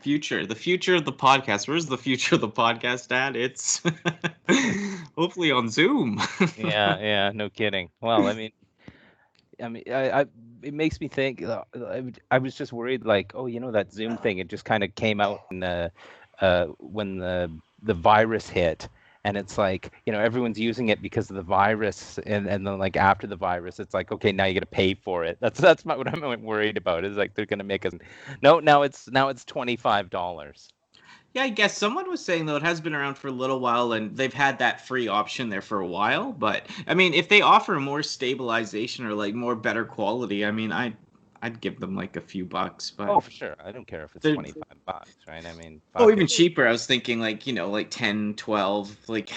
the future of the podcast. Where's the future of the podcast at? It's hopefully on Zoom. Yeah, no kidding. Well, I it makes me think. I was just worried, like, oh, that Zoom thing. It just kind of came out when the virus hit, and it's like, everyone's using it because of the virus, and then like after the virus, it's like, okay, now you got to pay for it. That's what I'm worried about. Is like they're gonna make us. No, now it's $25. Yeah, I guess someone was saying though it has been around for a little while and they've had that free option there for a while. But I mean, if they offer more stabilization or like more better quality, I mean, I'd give them like a few bucks. But Oh, for sure. I don't care if it's $25, right? I mean, oh, fuck even it. cheaper. I was thinking like, like 10, 12, like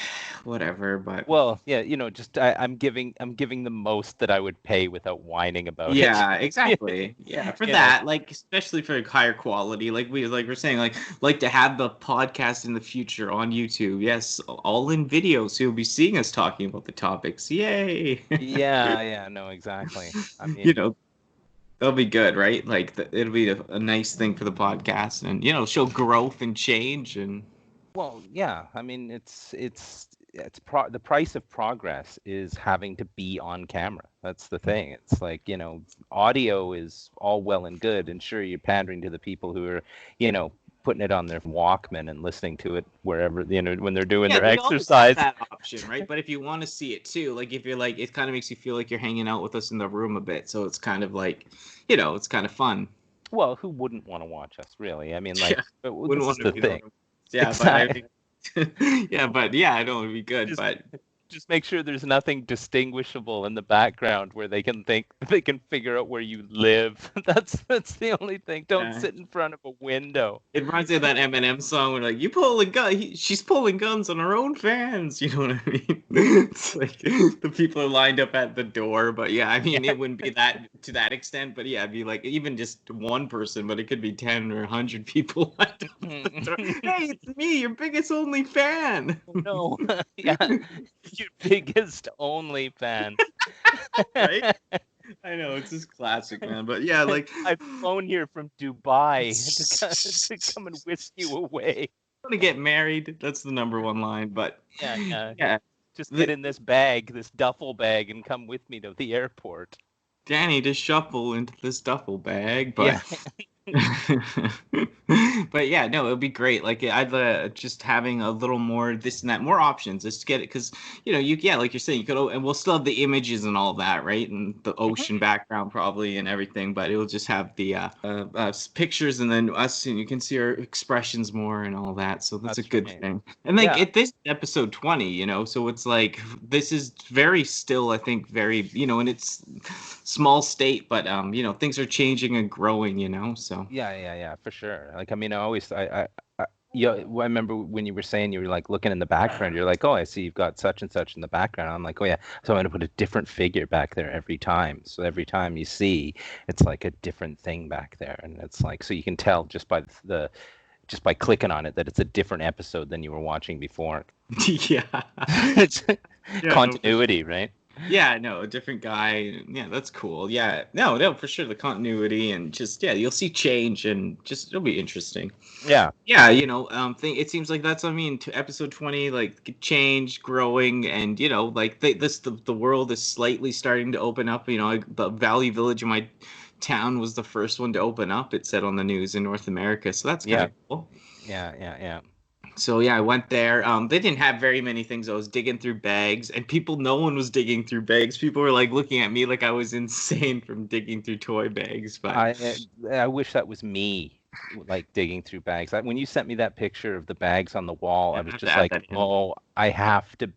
whatever. But Well, yeah, just I'm giving the most that I would pay without whining about it. yeah, exactly. Yeah, for You that, like especially for higher quality, like we're saying, like to have the podcast in the future on YouTube. Yes, all in video, so you'll be seeing us talking about the topics. Yay! Yeah, no, exactly. I You mean, know, that'll be good, right? Like it'll be a nice thing for the podcast, and show growth and change, and well, yeah. I mean, the price of progress is having to be on camera. That's the thing. It's like, audio is all well and good, and sure, you're pandering to the people who are, putting it on their Walkman and listening to it wherever, when they're doing their they always have exercise. that option, right? But if you want to see it too, like if you're like, it kind of makes you feel like you're hanging out with us in the room a bit, so it's kind of like, it's kind of fun. Well, who wouldn't want to watch us, really? I mean, like, Yeah, this is the thing. Yeah, Exactly. but yeah, I know it'd be good, Just, but just make sure there's nothing distinguishable in the background where they can figure out where you live. That's the only thing. Don't sit in front of a window. It reminds me of that Eminem song where like, you pulling gun, she's pulling guns on her own fans. You know what I mean? It's like the people are lined up at the door, but yeah, I mean, it wouldn't be that to that extent, but yeah, it'd be like even just one person, but it could be 10 or 100 people. Hey, it's me, your biggest only fan. No, yeah, your biggest only fan. Right? I know, it's just classic, man. But yeah, like I've flown here from Dubai to come and whisk you away. I'm gonna get married. That's the number one line. But yeah. Just get in this bag, this duffel bag, and come with me to the airport. Danny, just shuffle into this duffel bag. But Yeah. but yeah, no, it would be great. Like I'd just having a little more this and that, more options. Just get it because like you're saying, you could, and we'll still have the images and all that, right, and the ocean background probably and everything. But it'll just have the pictures and then us, and you can see our expressions more and all that. So that's a good thing. And like this episode 20, so it's like this is very still, I think, very in its small state, but things are changing and growing, so Yeah, for sure. Like, I mean, I remember when you were saying you were like looking in the background, you're like, oh, I see you've got such and such in the background. I'm like, oh yeah, so I'm gonna put a different figure back there every time. So every time you see, it's like a different thing back there, and it's like, so you can tell just by clicking on it that it's a different episode than you were watching before. Yeah. It's continuity, right? Yeah, no, a different guy. Yeah, that's cool. Yeah, no, for sure, the continuity and just you'll see change and just it'll be interesting. Yeah, it seems like that's to episode 20, like change, growing, and like the world is slightly starting to open up. The Valley Village in my town was the first one to open up. It said on the news in North America, so that's kind of cool. Yeah. So yeah, I went there. They didn't have very many things. I was digging through bags, and no one was digging through bags. People were like looking at me like I was insane from digging through toy bags. But I wish that was me, like digging through bags. When you sent me that picture of the bags on the wall, I was just like, oh, I have to.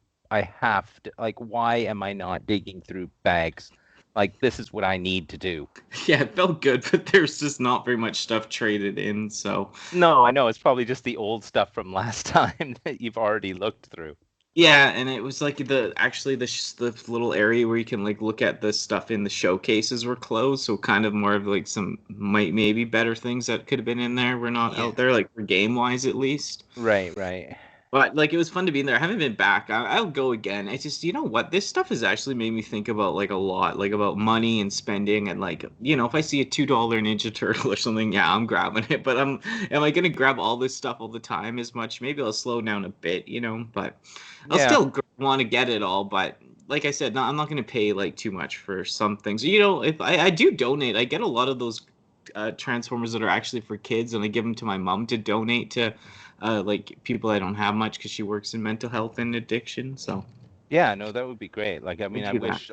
Like, why am I not digging through bags? Like, this is what I need to do. Yeah, it felt good, but there's just not very much stuff traded in, so... No, I know. It's probably just the old stuff from last time that you've already looked through. Yeah, and it was like the little area where you can like look at the stuff in the showcases were closed, so kind of more of like some maybe better things that could have been in there were not out there, like for game-wise at least. Right. But like it was fun to be in there. I haven't been back. I'll go again. It's just you know what this stuff has actually made me think about like a lot, like about money and spending and like you know if I see a $2 Ninja Turtle or something, yeah, I'm grabbing it. But am I gonna grab all this stuff all the time as much? Maybe I'll slow down a bit, you know. But I'll Yeah. still want to get it all. But like I said, no, I'm not gonna pay like too much for some things. You know, if I do donate, I get a lot of those Transformers that are actually for kids, and I give them to my mom to donate to like people I don't have much because she works in mental health and addiction. So Yeah, no, that would be great. Like, I I mean, I do that. wish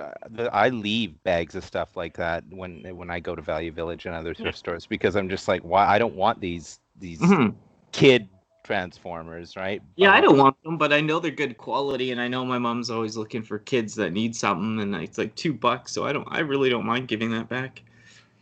I leave bags of stuff like that when I go to Value Village and other Yeah. thrift stores because I'm just like, why? I don't want these Hmm. kid Transformers, right? I Yeah, I want don't want them, but I know they're good quality, and I know my mom's always looking for kids that need something, and it's like $2, so I really don't mind giving that back.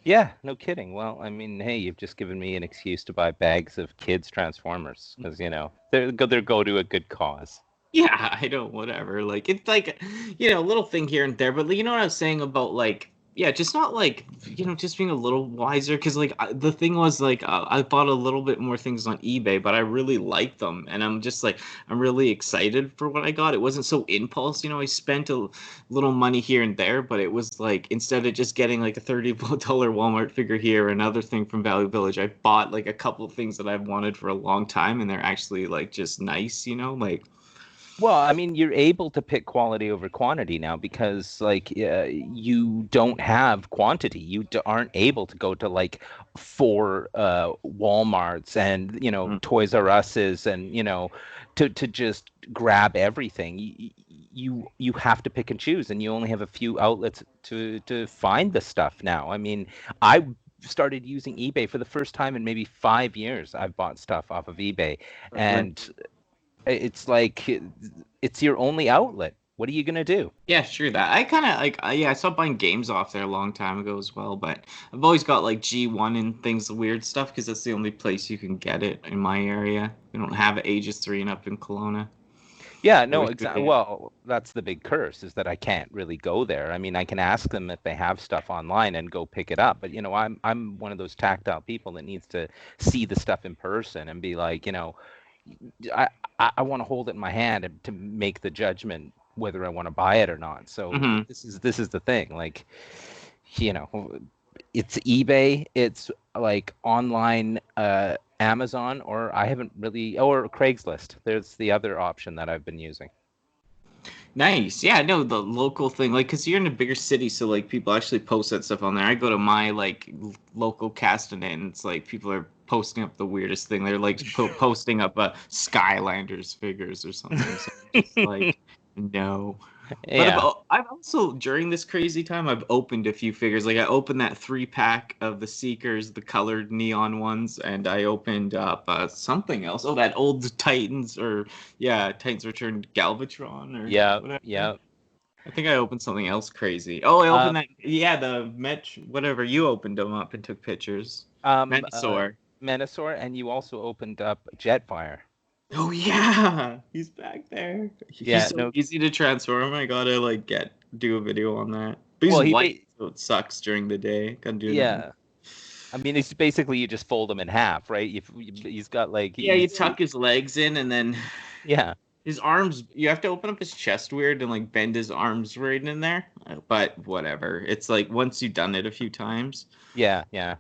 Yeah, no kidding. Well, I mean, hey, you've just given me an excuse to buy bags of kids Transformers because they're go to a good cause. Yeah, I don't, whatever. Like, it's like, you know, a little thing here and there, but you know what I was saying about, like, yeah, just not like, you know, just being a little wiser. Cause, like, the thing was, like, I bought a little bit more things on eBay, but I really like them. And I'm just like, I'm really excited for what I got. It wasn't so impulse, you know, I spent a little money here and there, but it was like, instead of just getting like a $30 Walmart figure here, another thing from Value Village, I bought like a couple of things that I've wanted for a long time. And they're actually like just nice, you know, like, Well, I mean, you're able to pick quality over quantity now because, like, you don't have quantity. Aren't able to go to like four Walmarts and Toys R Us's and to just grab everything. You have to pick and choose, and you only have a few outlets to find the stuff now. I mean, I started using eBay for the first time in maybe 5 years. I've bought stuff off of eBay, and it's like it's your only outlet. What are you gonna do? yeah, sure. That I kind of like. Yeah, I stopped buying games off there a long time ago as well. But I've always got like G1 and things, weird stuff, because that's the only place you can get it in my area. We don't have Ages 3 and up in Kelowna. Yeah, I no, wish we exactly. did. Well, that's the big curse is that I can't really go there. I mean, I can ask them if they have stuff online and go pick it up, but I'm one of those tactile people that needs to see the stuff in person and be like, I I want to hold it in my hand to make the judgment whether I want to buy it or not. So Hmm. this is the thing. Like, you know, it's eBay, it's like online Amazon, or I haven't really, or Craigslist. There's the other option that I've been using. Nice. Yeah, no, the local thing, like, cause you're in a bigger city, so like people actually post that stuff on there. I go to my like local Castanet, and it's like people are posting up the weirdest thing. They're like posting up Skylanders figures or something. So I'm just like, no. But Yeah. I've also during this crazy time I've opened a few figures. Like I opened that 3 pack of the Seekers, the colored neon ones, and I opened up something else. Oh, that old Titans or yeah, Titans Return Galvatron or Yeah. whatever. Yeah. I think I opened something else crazy. Oh, I Uh, opened that. Yeah, the Met whatever. You opened them up and took pictures. um, uh, Mensaur. Menasor, and you also opened up Jetfire. Oh yeah, he's back there. He's Yeah. so No. easy to transform. I gotta like do a video on that. But he's Well, white, so it sucks during the day. Gotta do that. yeah. I mean, it's basically you just fold him in half, right? He's got like Yeah, you tuck his legs in, and then yeah. his arms. You have to open up his chest weird and like bend his arms right in there. But whatever. It's like once you've done it a few times. Yeah. Yeah.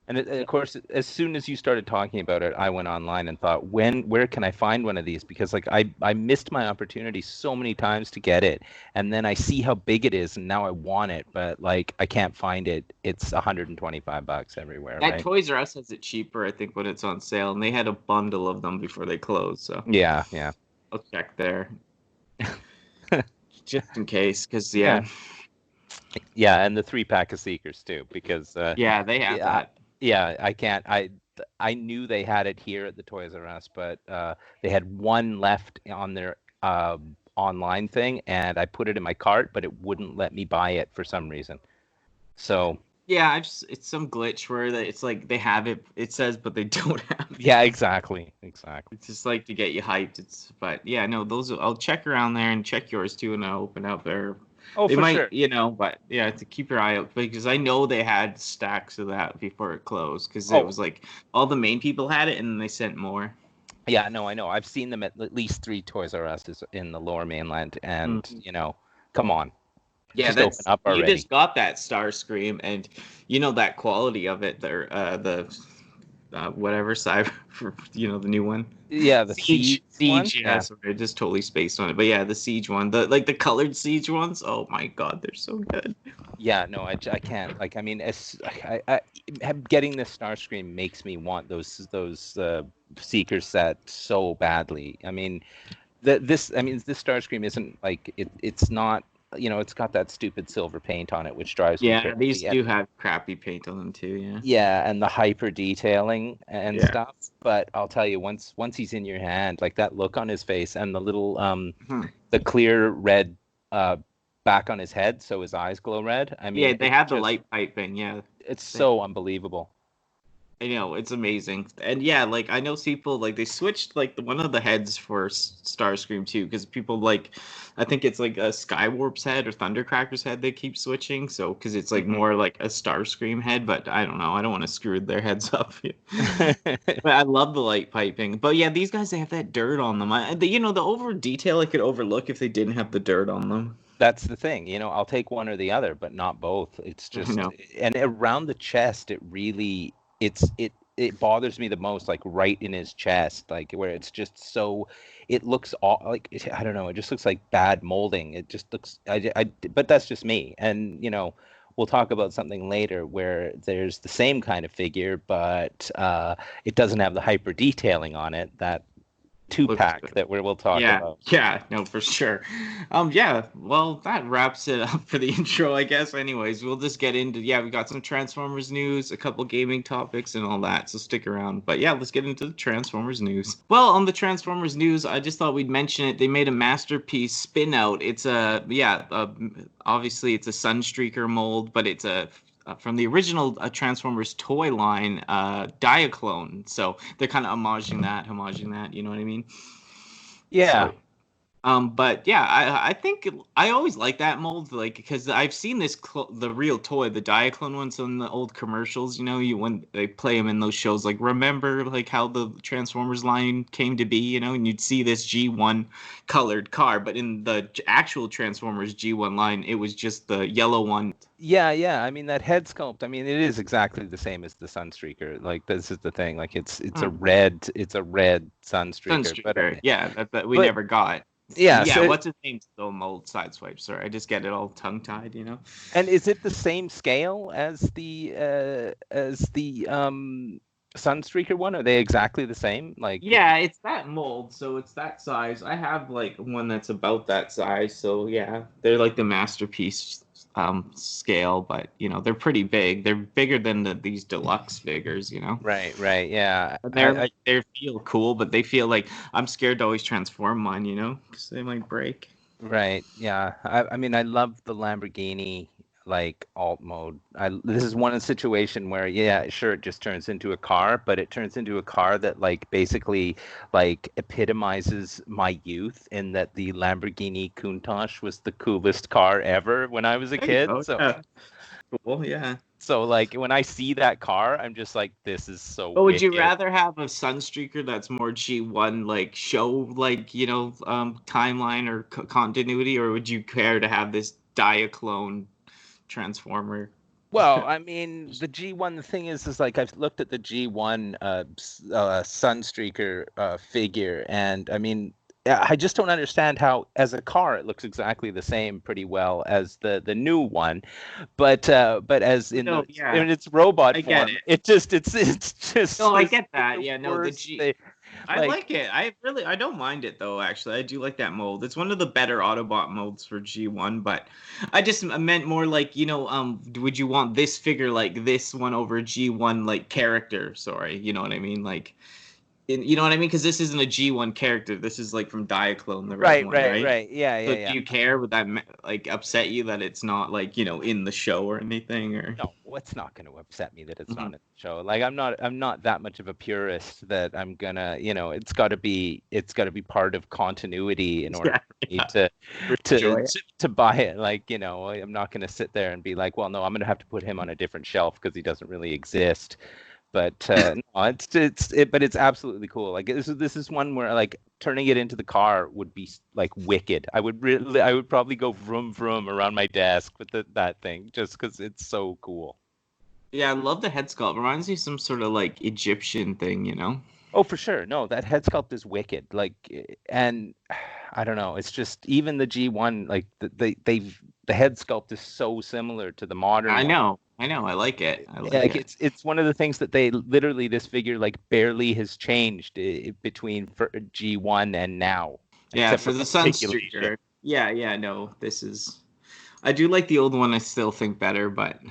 And of course, as soon as you started talking about it, I went online and thought, where can I find one of these? Because like I missed my opportunity so many times to get it, and then I see how big it is, and now I want it, but like I can't find it. It's $125 everywhere, That right? Toys R Us has it cheaper, I think, when it's on sale, and they had a bundle of them before they closed. So Yeah, yeah, I'll check there just in case, because yeah, yeah, yeah, and the 3 pack of Seekers too, because yeah, they have yeah, that. yeah, I can't. I knew they had it here at the Toys R Us, but they had one left on their online thing, and I put it in my cart, but it wouldn't let me buy it for some reason. So Yeah, it's some glitch where it's like they have it, it says, but they don't have it. yeah, exactly, exactly. It's just like to get you hyped. But yeah, no, those I'll check around there and check yours too, and I'll open up there. Oh, They for might, sure. but yeah, to keep your eye out because I know they had stacks of that before it closed because it Oh, was like all the main people had it and they sent more. Yeah, no, I know. I've seen them at least 3 Toys R Us in the Lower Mainland, and come on, Yeah, just open that's up you already. just got that Starscream, and that quality of it. The whatever cyber, the new one. Yeah, the Siege, Siege one. yeah, sorry, just totally spaced on it. But yeah, the Siege one, the colored Siege ones. Oh my God, they're so good. Yeah, no, I can't. Like, I mean, getting this Starscream makes me want those Seeker set so badly. I mean, this Starscream isn't like it's not. It's got that stupid silver paint on it, which drives me Yeah, crazy. these do have crappy paint on them too. Yeah. Yeah, and the hyper detailing and Yeah. stuff. But I'll tell you, once he's in your hand, like that look on his face and the little the clear red back on his head, so his eyes glow red. I mean, Yeah, they have the light piping. Yeah, it's so unbelievable. I know, it's amazing. And yeah, like I know people like they switched like one of the heads for Starscream too, because people like I think it's like a Skywarp's head or Thundercracker's head they keep switching. So because it's like more like a Starscream head, but I don't know. I don't want to screw their heads up. But I love the light piping. But yeah, these guys they have that dirt on them. The over detail I could overlook if they didn't have the dirt on them. That's the thing, I'll take one or the other, but not both. It's just, and around the chest, it really, it bothers me the most, like right in his chest, like where it's just so, it looks all like, I don't know, it just looks like bad molding. It just looks, but that's just me. And, we'll talk about something later where there's the same kind of figure, but it doesn't have the hyper detailing on it that 2-pack that we'll talk about. Yeah, no, for sure. Yeah, well, that wraps it up for the intro, I guess. Anyways, we'll just get into, we got some Transformers news, a couple gaming topics and all that, so stick around. But yeah, let's get into the Transformers news. Well, on the Transformers news, I just thought we'd mention it. They made a masterpiece Spinout. It's obviously it's a Sunstreaker mold, but it's from the original Transformers toy line, Diaclone. So they're kind of homaging that, you know what I mean? Yeah. So, but yeah, I think I always like that mold, like because I've seen the real toy, the Diaclone ones in the old commercials. When they play them in those shows, like remember like how the Transformers line came to be, and you'd see this G1 colored car, but in the actual Transformers G1 line, it was just the yellow one. Yeah. I mean that head sculpt. I mean it is exactly the same as the Sunstreaker. Like this is the thing. Like it's a red Sunstreaker. But that we never got. Yeah. So, what's his name? Still mold sideswipe. Sorry, I just get it all tongue tied. And is it the same scale as the Sunstreaker one? Are they exactly the same? Like yeah, it's that mold, so it's that size. I have like one that's about that size. So yeah, they're like the masterpiece scale, but they're pretty big. They're bigger than these deluxe figures. Right, yeah. And they feel cool, but they feel like I'm scared to always transform mine, because they might break. Right, yeah. I mean I love the Lamborghini like alt mode. This is one situation where sure it just turns into a car, but it turns into a car that like basically like epitomizes my youth in that the Lamborghini Countach was the coolest car ever when I was a kid. So yeah. Cool, yeah. So like when I see that car, I'm just like, this is so. But would you rather have a Sunstreaker that's more G1 like show like timeline or continuity, or would you care to have this Diaclone Transformer? Well, I mean, the G1, the thing is like I've looked at the G1 Sunstreaker figure, and I mean, I just don't understand how, as a car, it looks exactly the same pretty well as the new one, but as in its robot form, it's just. No, I get that. Yeah, no, the G. I like it. I don't mind it though. Actually, I do like that mold. It's one of the better Autobot molds for G1. But I just meant more like would you want this figure like this one over G1 like character? Sorry, you know what I mean? Like, you know what I mean? Because this isn't a G1 character. This is like from Diaclone, the red one, right? Yeah, so do you care? Would that like upset you that it's not like in the show or anything? Or no, it's not going to upset me that it's not in the show. Like I'm not that much of a purist that I'm gonna it's got to be part of continuity in order for me to buy it. Like I'm not going to sit there and be like, well, no, I'm going to have to put him on a different shelf because he doesn't really exist. But no, but it's absolutely cool. Like this is one where like turning it into the car would be like wicked. I would probably go vroom vroom around my desk with that thing just because it's so cool. Yeah, I love the head sculpt. Reminds me of some sort of like Egyptian thing, you know? Oh, for sure. No, that head sculpt is wicked. Like, and I don't know. It's just even the G1, like the head sculpt is so similar to the modern I one. know. I like it. I like Like it. it's one of the things that they literally this figure like barely has changed between G1 and now. Yeah, Except for the articulation. Sunstreaker. Yeah, no, this is. I do like the old one. I still think better, but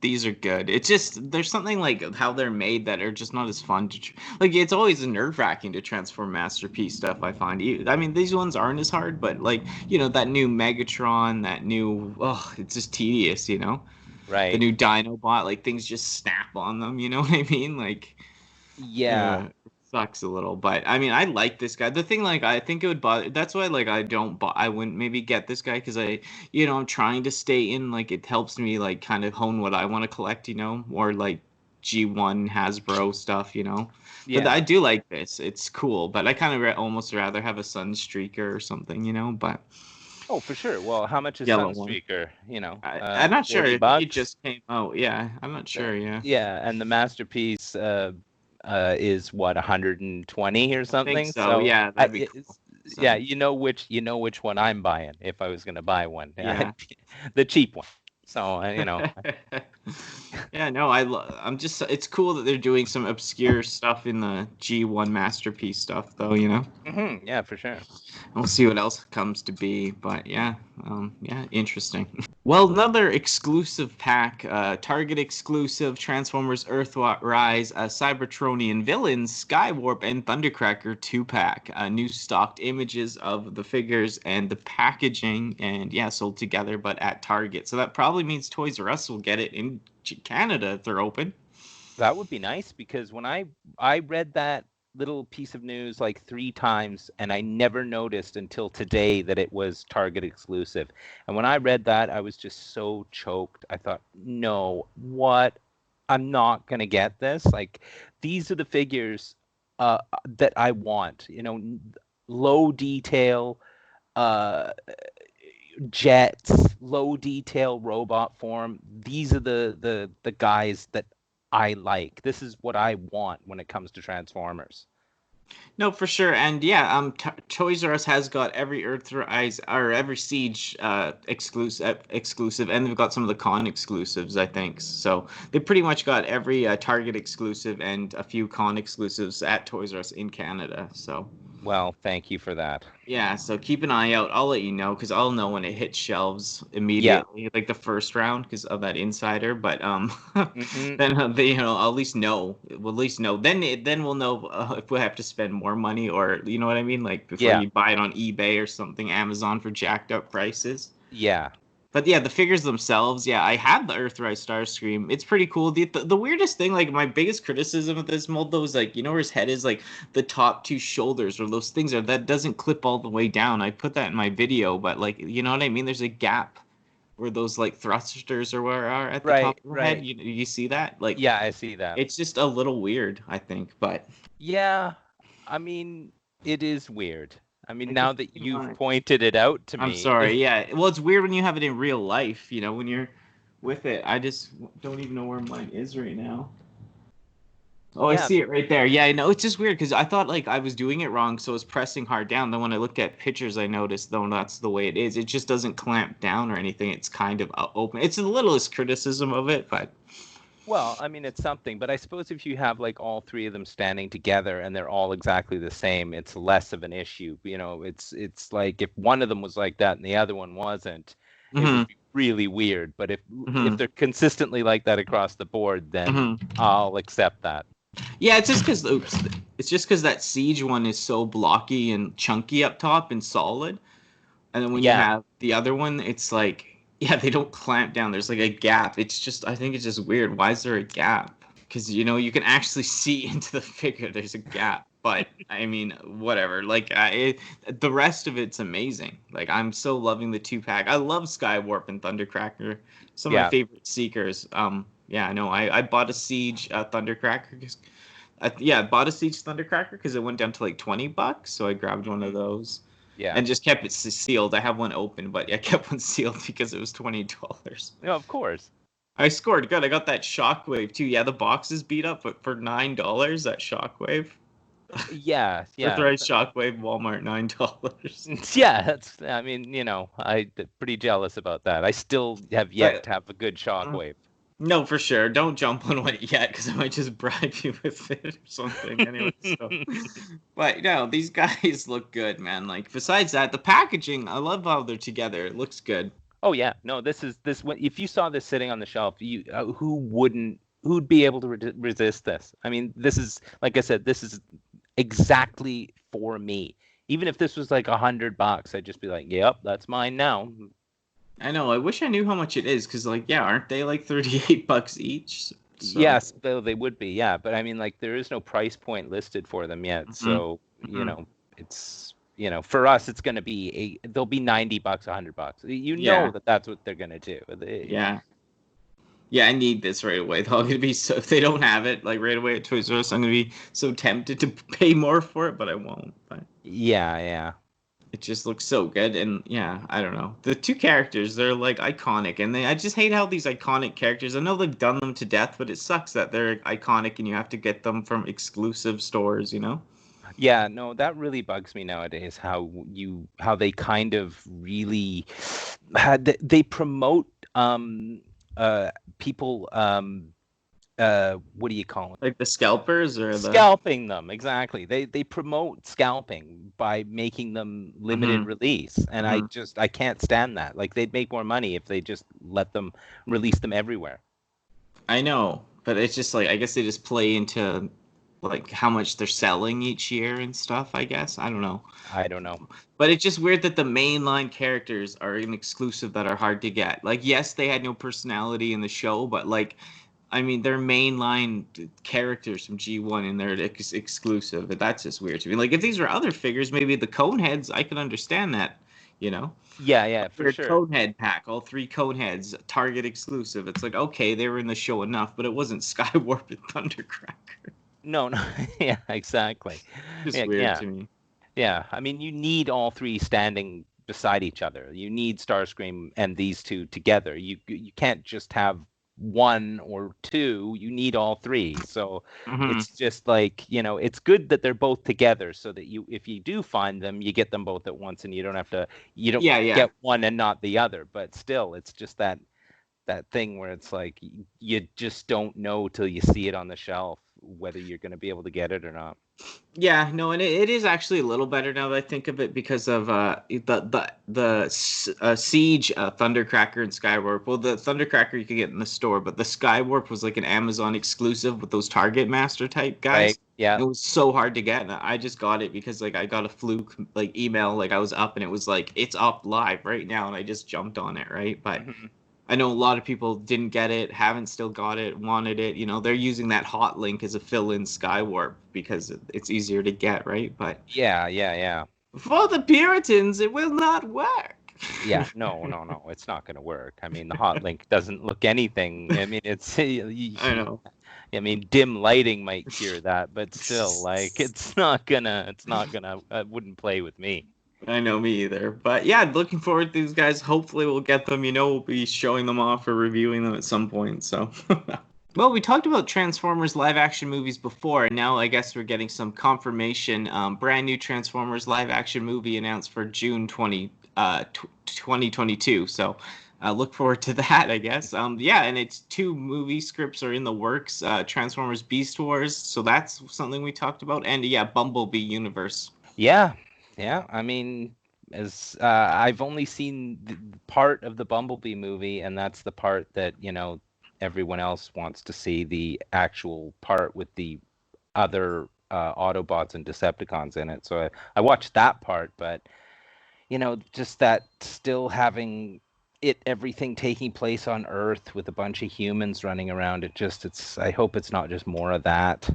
these are good. It's just there's something like how they're made that are just not as fun to like. It's always nerve-wracking to transform masterpiece stuff. I find. I mean, these ones aren't as hard, but like that new Megatron, that new it's just tedious. The Right. new Dinobot, like things just snap on them. You know what I mean? Like. Yeah. It sucks a little, but I mean, I like this guy. The thing, like, I think it would bother. That's why, like, I wouldn't maybe get this guy because I'm trying to stay in. Like, it helps me, like, kind of hone what I want to collect. Or like G1 Hasbro stuff. But I Yeah. do like this. It's cool, but I kind of almost rather have a Sunstreaker or something. But Oh, for sure. Well, how much is yellow one. Sunstreaker? I'm not sure. I think it $40. just came out. Yeah, I'm not sure. Yeah. Yeah, and the masterpiece is what 120 or I something. think so. Yeah, that'd be cool. So. Yeah, you know which one I'm buying if I was going to buy one. Yeah. The cheap one. So Yeah, no, I'm just. It's cool that they're doing some obscure stuff in the G1 masterpiece stuff, though. Mm-hmm. Yeah, for sure. We'll see what else comes to be, but yeah, interesting. Well, another exclusive pack, Target exclusive Transformers Earthrise, Cybertronian Villians, Skywarp, and Thundercracker 2-pack. New stocked images of the figures and the packaging, and yeah, sold together, but at Target. So that probably means Toys R Us will get it in Canada if they're open. That would be nice because when I read that little piece of news like 3 times and I never noticed until today that it was Target exclusive. And when I read that, I was just so choked. I thought, no, what? I'm not going to get this. Like, these are the figures that I want, low detail, jets, low detail robot form. These are the guys that I like. This is what I want when it comes to Transformers. No, for sure, and yeah, Toys R Us has got every Earthrise or every Siege exclusive, and they've got some of the con exclusives, I think. So they pretty much got every Target exclusive and a few con exclusives at Toys R Us in Canada. So. Well, thank you for that. Yeah, so keep an eye out. I'll let you know because I'll know when it hits shelves immediately, like the first round because of that insider. But then I'll at least know. We'll at least know. Then we'll know if we have to spend more money or you know what I mean, like before you buy it on eBay or something, Amazon for jacked up prices. Yeah. But yeah, the figures themselves, yeah, I had the Earthrise Starscream. It's pretty cool. The weirdest thing, like my biggest criticism of this mold though is like, where his head is, like the top 2 shoulders or those things that doesn't clip all the way down. I put that in my video, but like, you know what I mean? There's a gap where those like thrusters or where are at the top of the head. You see that? Like, yeah, I see that. It's just a little weird, I think, but. Yeah, I mean, it is weird. I mean, now that you've pointed it out to me. I'm sorry, yeah. Well, it's weird when you have it in real life, when you're with it. I just don't even know where mine is right now. Oh, yeah. I see it right there. Yeah, I know. It's just weird because I thought like I was doing it wrong, so I was pressing hard down. Then when I looked at pictures, I noticed, though, that's the way it is. It just doesn't clamp down or anything. It's kind of open. It's the littlest criticism of it, but... Well, I mean, it's something, but I suppose if you have like all 3 of them standing together and they're all exactly the same, it's less of an issue. It's like if one of them was like that and the other one wasn't, it would be really weird. But if they're consistently like that across the board, then I'll accept that. Yeah, it's just because that Siege one is so blocky and chunky up top and solid, and then when you have the other one, it's like. Yeah, they don't clamp down. There's like a gap. I think it's just weird. Why is there a gap? Because, you can actually see into the figure. There's a gap. But, I mean, whatever. Like, the rest of it's amazing. Like, I'm so loving the 2-pack. I love Skywarp and Thundercracker. Some of my favorite Seekers. Yeah, no, I bought a Siege Thundercracker. I bought a Siege Thundercracker because it went down to like $20, so I grabbed one of those. Yeah. And just kept it sealed. I have one open, but I kept one sealed because it was $20. No, of course. I scored good. I got that Shockwave too. Yeah, the box is beat up, but for $9, that Shockwave. Yeah. Earthrise Shockwave, Walmart, $9. Yeah, that's. I mean, I'm pretty jealous about that. I still have yet to have a good Shockwave. No, for sure. Don't jump on it yet, because I might just bribe you with it or something. Anyway, but no, these guys look good, man. Like besides that, the packaging, I love how they're together. It looks good. Oh yeah, no, this. If you saw this sitting on the shelf, who'd be able to resist this? I mean, this is, like I said, this is exactly for me. Even if this was like $100, I'd just be like, yep, that's mine now. I know. I wish I knew how much it is, because like, yeah, aren't they like $38 each? So. Yes, they would be. Yeah, but I mean, like, there is no price point listed for them yet. So it's for us, it's going to be they'll be $90, $100. That's what they're going to do. Yeah, I need this right away. Though I'm gonna be if they don't have it like right away at Toys R Us, I'm gonna be so tempted to pay more for it, but I won't. But yeah. It just looks so good, and yeah, I don't know. The two characters, they're like iconic, and I just hate how these iconic characters. I know they've done them to death, but it sucks that they're iconic and you have to get them from exclusive stores. Yeah, no, that really bugs me nowadays. How they kind of really they promote people what do you call it? Like the scalpers or scalping them, exactly. They promote scalping by making them limited release, and I can't stand that. Like, they'd make more money if they just let them release them everywhere. I know, but it's just like, I guess they just play into like how much they're selling each year and stuff, I guess. I don't know. But it's just weird that the mainline characters are an exclusive that are hard to get. Like, yes, they had no personality in the show, but like, I mean, they're mainline characters from G1 and they're exclusive. But that's just weird to me. Like, if these were other figures, maybe the Coneheads, I could understand that, Yeah, for sure. Conehead pack, all 3 Coneheads, Target exclusive. It's like, okay, they were in the show enough, but it wasn't Skywarp and Thundercracker. No, yeah, exactly. Just weird to me. Yeah, I mean, you need all 3 standing beside each other. You need Starscream and these 2 together. You can't just have 1 or 2. You need all 3. So it's just like, it's good that they're both together, so that if you do find them, you get them both at once, and you don't get one and not the other. But still, it's just that thing where it's like you just don't know till you see it on the shelf whether you're going to be able to get it or not. Yeah, no, and it is actually a little better now that I think of it, because of the Siege Thundercracker and Skywarp. Well, the Thundercracker you could get in the store, but the Skywarp was like an Amazon exclusive with those Target Master type guys. Right. Yeah, it was so hard to get, and I just got it because like I got a fluke like email, like I was up and it was like, it's up live right now, and I just jumped on it, right? But I know a lot of people didn't get it, haven't still got it, wanted it. They're using that hot link as a fill-in Skywarp because it's easier to get, right? But yeah. For the Puritans, it will not work. Yeah, no, it's not going to work. I mean, the hot link doesn't look anything. I mean, it's. I know. I mean, dim lighting might cure that, but still, like, it's not gonna. Wouldn't play with me. I know, me either. But yeah, looking forward to these guys. Hopefully we'll get them. We'll be showing them off or reviewing them at some point. So, well, we talked about Transformers live action movies before, and now I guess we're getting some confirmation. Brand new Transformers live action movie announced for June 2022. So, look forward to that, I guess. Yeah, and it's 2 movie scripts are in the works. Transformers Beast Wars. So that's something we talked about. And yeah, Bumblebee Universe. Yeah, I mean, as I've only seen part of the Bumblebee movie, and that's the part that everyone else wants to see, the actual part with the other Autobots and Decepticons in it. So I watched that part, but just that still having everything taking place on Earth with a bunch of humans running around. I hope it's not just more of that.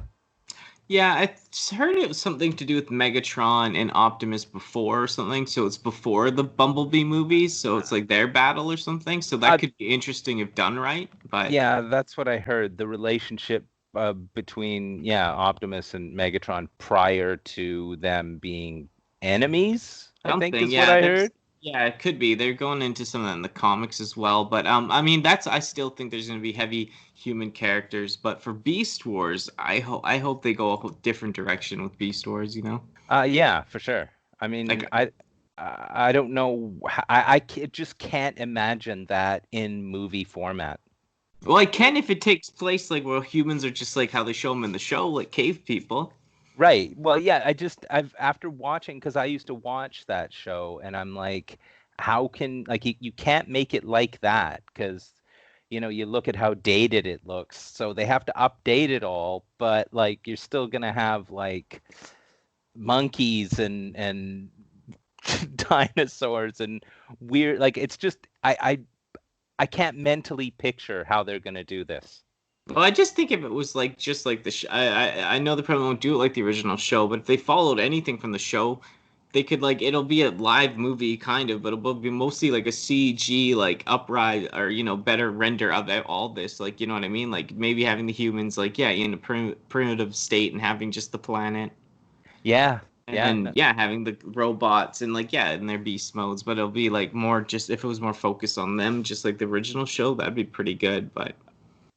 Yeah, I heard it was something to do with Megatron and Optimus before or something. So it's before the Bumblebee movies. So it's like their battle or something. So that could be interesting if done right. But Yeah, that's what I heard. The relationship between Optimus and Megatron prior to them being enemies, I think something, is what yeah, I there's heard. yeah, it could be. They're going into some of that in the comics as well. But I mean, I still think there's going to be heavy human characters. But for Beast Wars, I hope they go a whole different direction with Beast Wars. Yeah, for sure. I Like mean, I don't know. Just can't imagine that in movie format. well, I can if it takes place like where humans are just like how they show them in the show, like cave people. Right. Well, yeah, I've after watching, because I used to watch that show, and I'm like, how can, like, you can't make it like that, because you look at how dated it looks. So they have to update it all, but like you're still gonna have like monkeys and dinosaurs and weird, like it's just I can't mentally picture how they're gonna do this. Well, I just think if it was like just like I know they probably won't do it like the original show, but if they followed anything from the show, they could like it'll be a live movie kind of, but it'll be mostly like a CG like uprise or better render of all this, like you know what I mean? Like maybe having the humans like in a primitive state and having just the planet. Yeah, yeah, And no, yeah, having the robots and like in their beast modes, but it'll be like more just if it was more focused on them, just like the original show, that'd be pretty good. But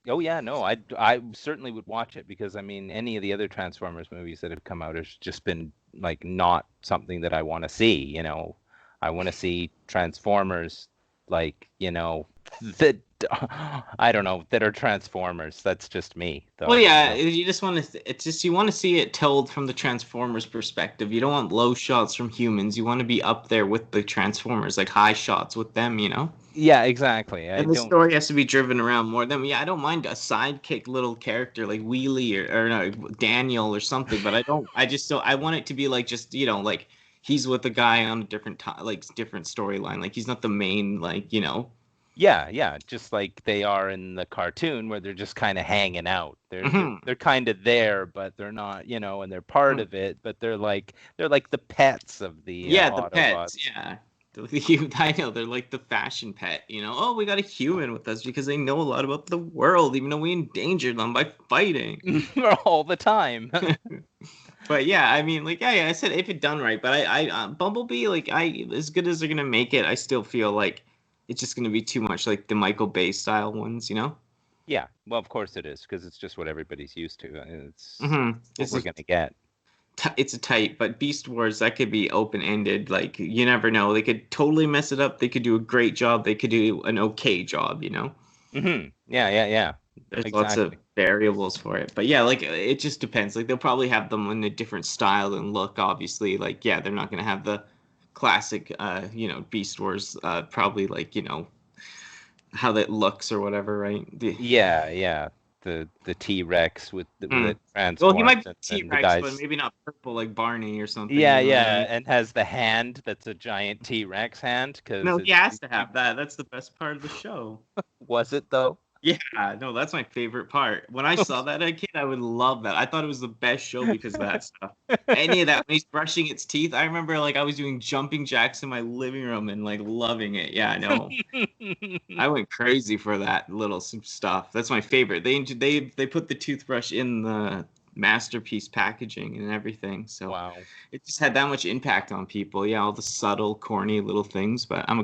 oh yeah, no, I certainly would watch it, because I mean any of the other Transformers movies that have come out has just been like not something that I want to see. I want to see Transformers, like, that I don't know, that are Transformers. That's just me well, though. yeah, you just want to. It's just you want to see it told from the Transformers perspective. You don't want low shots from humans. You want to be up there with the Transformers, like high shots with them. Yeah, exactly. I And the don't story has to be driven around more than yeah. I don't mind a sidekick little character like Wheelie or no, Daniel or something, but I don't. I just don't. I want it to be like just like he's with a guy on a different like different storyline. Like he's not the main Yeah, yeah, just like they are in the cartoon, where they're just kind of hanging out. They're they're Mhm. they're kind of there, but they're not, and they're part Mhm. of it, but they're like the pets of the Yeah, the pets. Autobots. Yeah. I know they're like the fashion pet. Oh, we got a human with us because they know a lot about the world, even though we endangered them by fighting. All the time. But yeah, I mean, like, yeah, I said if it done right, but Bumblebee, like, as good as they're gonna make it, I still feel like it's just gonna be too much like the Michael Bay style ones. Yeah, well, of course it is, because it's just what everybody's used to. It's Mm-hmm. what we're gonna get. It's a tight, but Beast Wars that could be open ended. Like you never know, they could totally mess it up. They could do a great job. They could do an okay job. Yeah, yeah, yeah. There's lots of Exactly. variables for it, but yeah, like it just depends. Like they'll probably have them in a different style and look. Obviously, like yeah, they're not gonna have the classic, Beast Wars. Probably like how that looks or whatever, right? Yeah, yeah. The T-Rex with Hmm. it Well, he transforms, might be and the T-Rex, but guys. maybe not purple like Barney or something. Yeah, You know what I yeah, mean? and has the hand that's a giant T-Rex hand, because No, he it's has to have that. That's the best part of the show. was it though? Yeah, no, that's my favorite part. When I saw that as a kid, I would love that. I thought it was the best show because of that stuff. Any of that when he's brushing its teeth, I remember like I was doing jumping jacks in my living room and like loving it. Yeah, I know. I went crazy for that little stuff. That's my favorite. They put the toothbrush in the masterpiece packaging and everything. So Wow. it just had that much impact on people. Yeah, all the subtle, corny little things. But I'm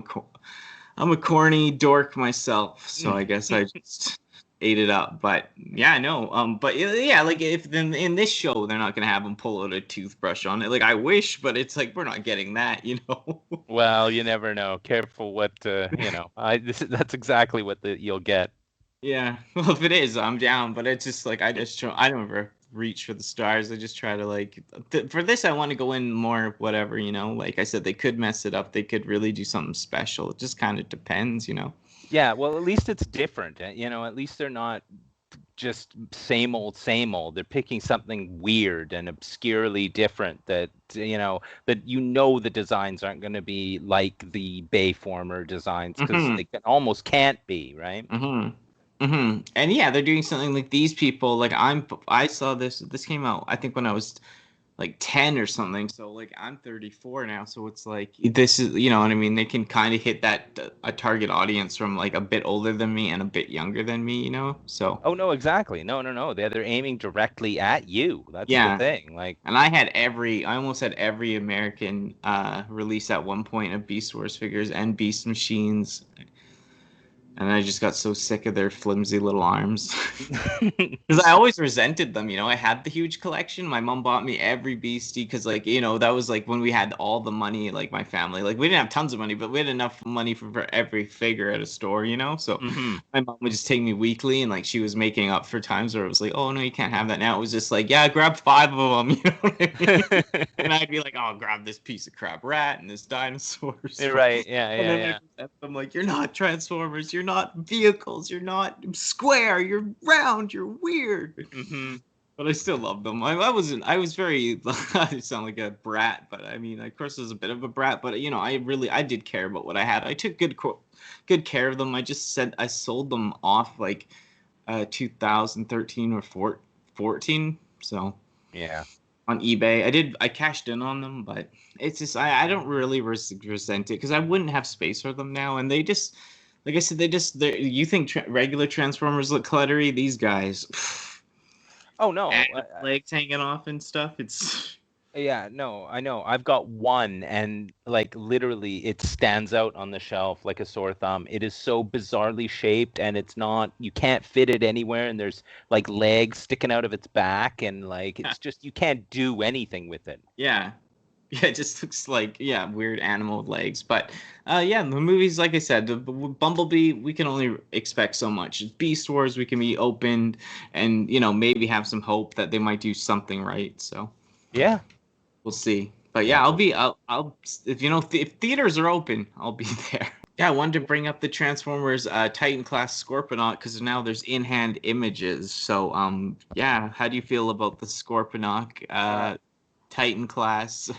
a corny dork myself, so I guess I just ate it up. But yeah, I know. But yeah, like if then in this show they're not gonna have him pull out a toothbrush on it. Like I wish, but it's like we're not getting that. Well, you never know. Careful what that's exactly what you'll get. Yeah. Well, if it is, I'm down. But it's just like I don't ever reach for the stars. I just try to like for this. I want to go in more whatever. Like I said, they could mess it up. They could really do something special. It just kind of depends. Yeah, well, at least it's different. At least they're not just same old, same old. They're picking something weird and obscurely different, that the designs aren't going to be like the Bayformer designs, because Hmm. they almost can't be, right? Hmm. And yeah, they're doing something like these people. Like I saw this. This came out, I think, when I was like 10 or something. So like I'm 34 now. So it's like this is, you know what I mean? They can kind of hit that a target audience from like a bit older than me and a bit younger than me. You know? So. Oh no, exactly. No. They're aiming directly at you. That's the Yeah. thing. Like, And I almost had every American release at one point of Beast Wars figures and Beast Machines. And I just got so sick of their flimsy little arms. Because I always resented them, you know. I had the huge collection. My mom bought me every beastie because, like, you know, that was like when we had all the money, like my family. Like, we didn't have tons of money, but we had enough money for every figure at a store, you know. So my mom would just take me weekly, and like she was making up for times where it was like, oh no, you can't have that now. It was just like, yeah, grab 5 of them, you know what I mean? And I'd be like, oh, grab this piece of crap rat and this dinosaur. right? Yeah, And then I'm like, you're not Transformers, you're not vehicles, you're not square, you're round, you're weird. But I still love them. I was very, I sound like a brat, but I mean, of course I was a bit of a brat, but you know, I did care about what I had. I took good care of them. I just said I sold them off like 2013 or 14. So yeah. On eBay. I cashed in on them, but it's just I don't really resent it because I wouldn't have space for them now, and they just, like I said, you think regular Transformers look cluttery? These guys, Oh no, legs hanging off and stuff. It's yeah, no, I know. I've got one, and like literally, it stands out on the shelf like a sore thumb. It is so bizarrely shaped, and it's not. You can't fit it anywhere, and there's like legs sticking out of its back, and like it's just you can't do anything with it. yeah. Yeah, it just looks like, yeah, weird animal legs. But yeah, the movies, like I said, the Bumblebee, we can only expect so much. Beast Wars, we can be opened and, you know, maybe have some hope that they might do something right. So Yeah. we'll see. But yeah, I'll if you know, if theaters are open, I'll be there. Yeah, I wanted to bring up the Transformers Titan class Scorponok because now there's in-hand images. So yeah, how do you feel about the Scorponok Titan class?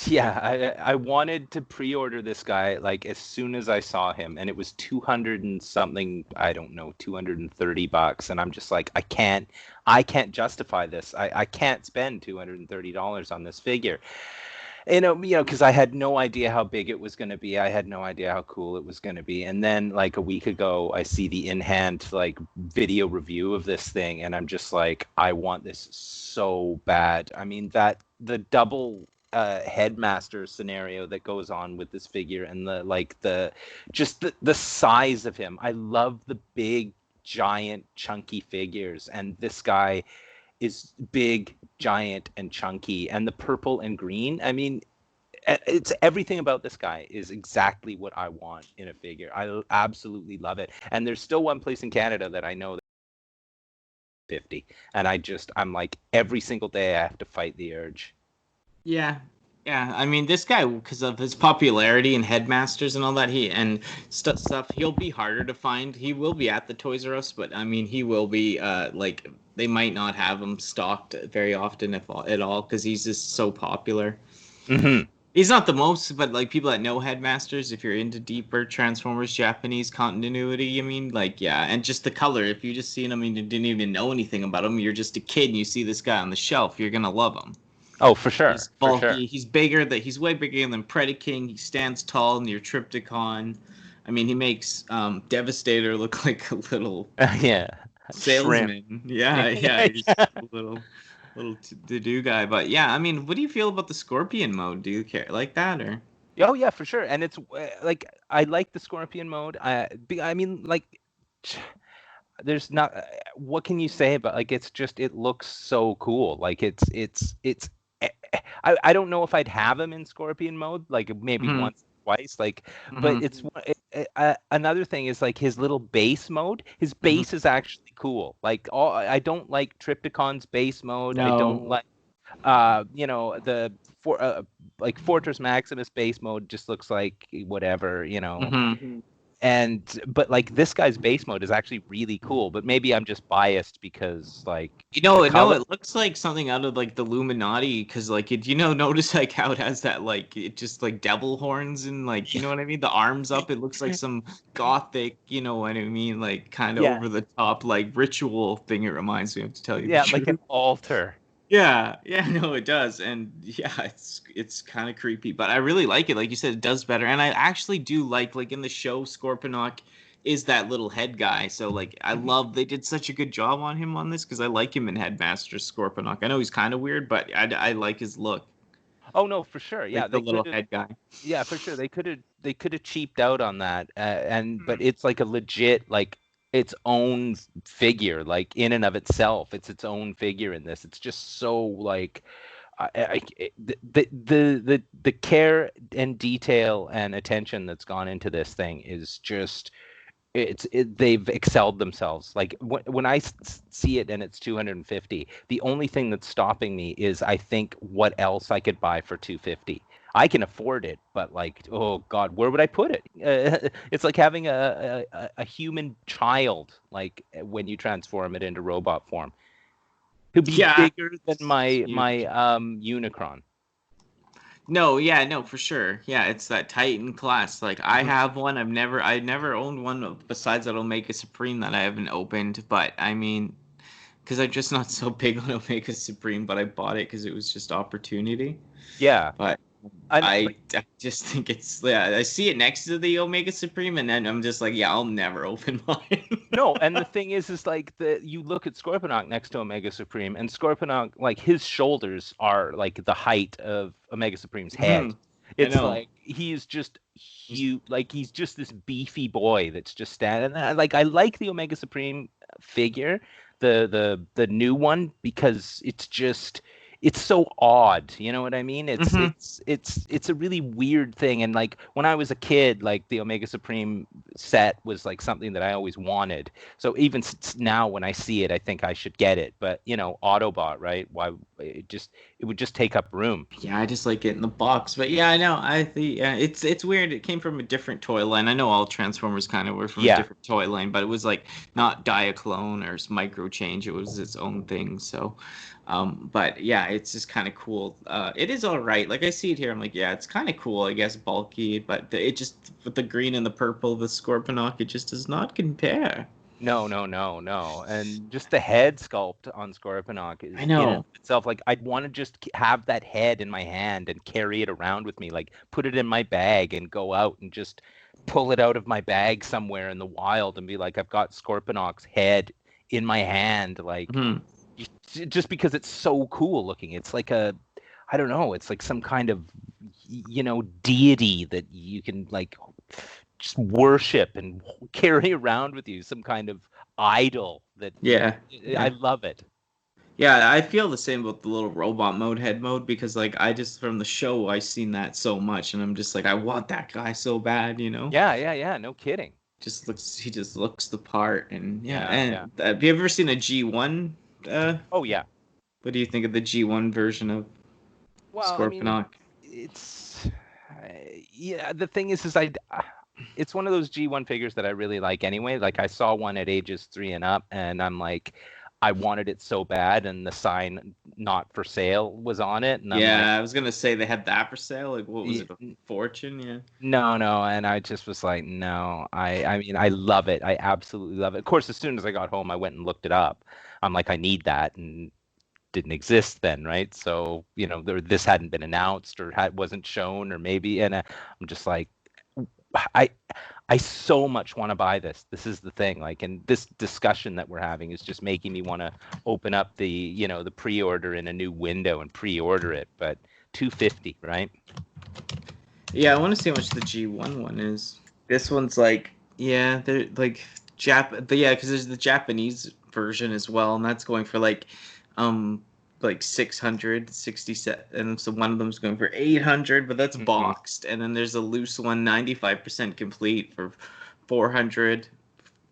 Yeah, I wanted to pre-order this guy like as soon as I saw him, and it was 200 and something, I don't know, $230, and I'm just like, I can't justify this. I can't spend $230 on this figure. Because I had no idea how big it was going to be. I had no idea how cool it was going to be. And then like a week ago, I see the in-hand like video review of this thing, and I'm just like, I want this so bad. I mean, the double headmaster scenario that goes on with this figure, and the size of him. I love the big, giant, chunky figures, and this guy is big, giant, and chunky, and the purple and green. I mean, it's everything about this guy is exactly what I want in a figure. I absolutely love it. And there's still one place in Canada that I know that 50, and I'm like, every single day I have to fight the urge. Yeah. Yeah, I mean, this guy, because of his popularity and headmasters and all that, he'll be harder to find. He will be at the Toys R Us, but I mean, he will be like, they might not have him stocked very often, if at all, because he's just so popular. He's not the most, but like people that know headmasters, if you're into deeper Transformers Japanese continuity, I mean, like, yeah, and just the color. If you just seen him and you didn't even know anything about him, you're just a kid and you see this guy on the shelf, you're gonna love him. Oh, for sure. He's bulky. For sure. He's bigger. He's way bigger than Predaking. He stands tall near Trypticon. I mean, he makes Devastator look like a little salesman. Shrimp. Yeah, he's a little to-do guy. But yeah, I mean, what do you feel about the Scorpion mode? Do you care like that or? Oh yeah, for sure. And it's like, I like the Scorpion mode. I mean, like, there's not. What can you say about, like, it's just, it looks so cool. Like it's. I don't know if I'd have him in Scorpion mode, like maybe once, twice, like, but it's another thing is like his little base mode. His base is actually cool. Like, I don't like Trypticon's base mode. No. I don't like, like Fortress Maximus base mode just looks like whatever, but like this guy's base mode is actually really cool, but maybe I'm just biased because like no, the color. it looks like something out of like the Illuminati because like it, notice like how it has that like it just like devil horns and like you know what I mean, the arms up. It looks like some gothic, you know what I mean, like kind of Yeah, over the top like ritual thing. It reminds me of, to tell you the yeah, like truth. an altar. Yeah, no, it does, and yeah, it's kind of creepy, but I really like it. Like you said, it does better, and I actually do like in the show, Scorponok is that little head guy. So like, I love they did such a good job on him on this because I like him in Headmaster Scorponok. I know he's kind of weird, but I like his look, Oh no, for sure. Yeah, like the they could little have. head guy. Yeah, for sure. They could have cheaped out on that, but it's like a legit like its own figure, like in and of itself. It's its own figure in this. It's just so like the care and detail and attention that's gone into this thing is just they've excelled themselves. Like when I see it and it's 250, the only thing that's stopping me is I think what else I could buy for 250. I can afford it, but like, oh God, where would I put it? It's like having a human child, like when you transform it into robot form. It'd be Yeah, bigger than my huge. my Unicron. No, yeah, no, for sure. Yeah, it's that Titan class. Like I have one. I never owned one besides that Omega Supreme that I haven't opened. But I mean, because I'm just not so big on Omega Supreme, but I bought it because it was just opportunity. Yeah, But but I just think it's, yeah. I see it next to the Omega Supreme, and then I'm just like, yeah, I'll never open mine. no, and the thing is like you look at Scorponok next to Omega Supreme, and Scorponok, like his shoulders are like the height of Omega Supreme's head. I It's know. like he's just huge, like he's just this beefy boy that's just standing there. Like I like the Omega Supreme figure, the new one, because it's so odd, you know what I mean? It's a really weird thing. And like when I was a kid, like the Omega Supreme set was like something that I always wanted. So even now when I see it, I think I should get it. But you know, Autobot, right? Why it would just take up room. Yeah, I just like it in the box. But yeah, I know. I think, yeah, it's weird. It came from a different toy line. I know all Transformers kind of were from a Yeah. different toy line, but it was like not Diaclone or Micro Change. It was its own thing. So, but yeah, it's just kind of cool. It is all right. Like I see it here, I'm like, yeah, it's kind of cool. I guess bulky, but it just with the green and the purple, the Scorponok, it just does not compare. No, no, no, no. And just the head sculpt on Scorponok is I in and know. of itself. Like I'd want to just have that head in my hand and carry it around with me, like put it in my bag and go out and just pull it out of my bag somewhere in the wild and be like, I've got Scorponok's head in my hand, like Mhm. just because it's so cool looking. It's like I don't know, it's like some kind of deity that you can like just worship and carry around with you, some kind of idol that Yeah. I love it. Yeah, I feel the same about the little robot mode, head mode, because like I just from the show I seen that so much, and I'm just like I want that guy so bad, you know. Yeah, no kidding. He just looks the part, and yeah. Yeah. And have you ever seen a G1? Oh yeah. What do you think of the G1 version of Well, I mean, Scorponok? it's yeah. The thing is it's one of those G1 figures that I really like anyway. Like I saw one at ages 3 and up, and I'm like, I wanted it so bad, and the sign "not for sale" was on it, and I'm like, Yeah, I was gonna say they had that for sale. Like, what was yeah, it, a fortune? Yeah. no, and I just was like, no. I mean, I love it. I absolutely love it. Of course, as soon as I got home, I went and looked it up. I'm like, I need that, and didn't exist then, right? So this hadn't been announced or wasn't shown, or maybe, and I'm just like, I I so much want to buy this. This is the thing. Like, and this discussion that we're having is just making me want to open up the pre-order in a new window and pre-order it. But 250, right? Yeah, I want to see how much the G1 one is. This one's like, yeah, they're like yeah, because there's the Japanese version as well, and that's going for like 667, and so one of them's going for 800, but that's boxed, and then there's a loose one, 95% complete for 400,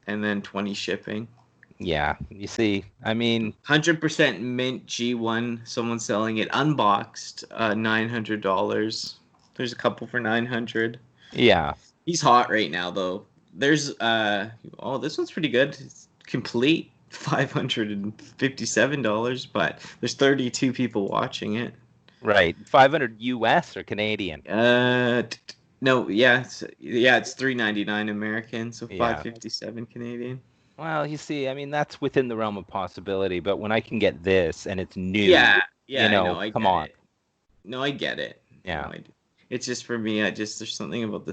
and then 20 shipping. Yeah, you see, I mean, 100% mint G1, someone selling it unboxed, $900. There's a couple for 900. yeah. He's hot right now though. there's oh, this one's pretty good. It's complete, $557, but there's 32 people watching it. Right. 500 US or Canadian? No, yeah, it's $3.99 American, so Yeah. 557 Canadian. Well, you see, I mean, that's within the realm of possibility, but when I can get this and it's new, Yeah, you know, I come get on. it. No, I get it. Yeah. No, it's just for me. There's something about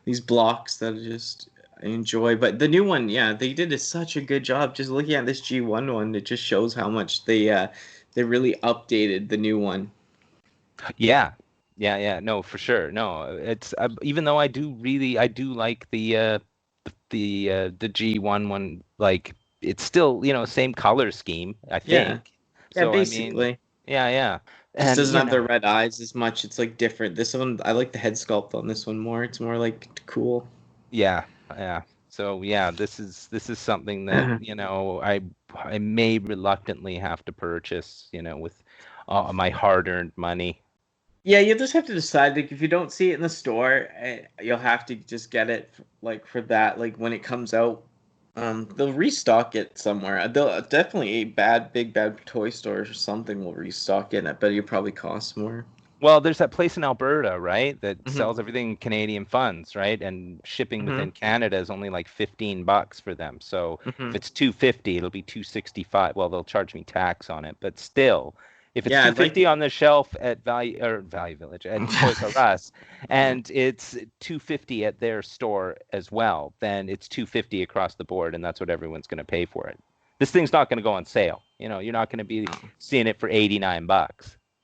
these blocks that I enjoy. But the new one, yeah, they did such a good job. Just looking at this G1 one, it just shows how much they really updated the new one. Yeah. No, for sure. No, it's even though I do like the G1 one. Like, it's still, same color scheme, I think. Yeah, So basically. I mean, yeah. Just And doesn't have the red eyes as much. It's like different. This one, I like the head sculpt on this one more. It's more like cool. Yeah. So yeah, this is something that I may reluctantly have to purchase, with my hard-earned money. Yeah, you just have to decide. Like, if you don't see it in the store, you'll have to just get it like for that. Like when it comes out, they'll restock it somewhere. They'll definitely big bad toy stores or something will restock it. I bet you probably costs more. Well, there's that place in Alberta, right, that sells everything in Canadian funds, right? And shipping within Canada is only like $15 for them. So if it's $250, it'll be $265. Well, they'll charge me tax on it, but still, if it's $250 on the shelf at Value Village and Toys R Us, and it's $250 at their store as well, then it's $250 across the board, and that's what everyone's going to pay for it. This thing's not going to go on sale. You're not going to be seeing it for $89.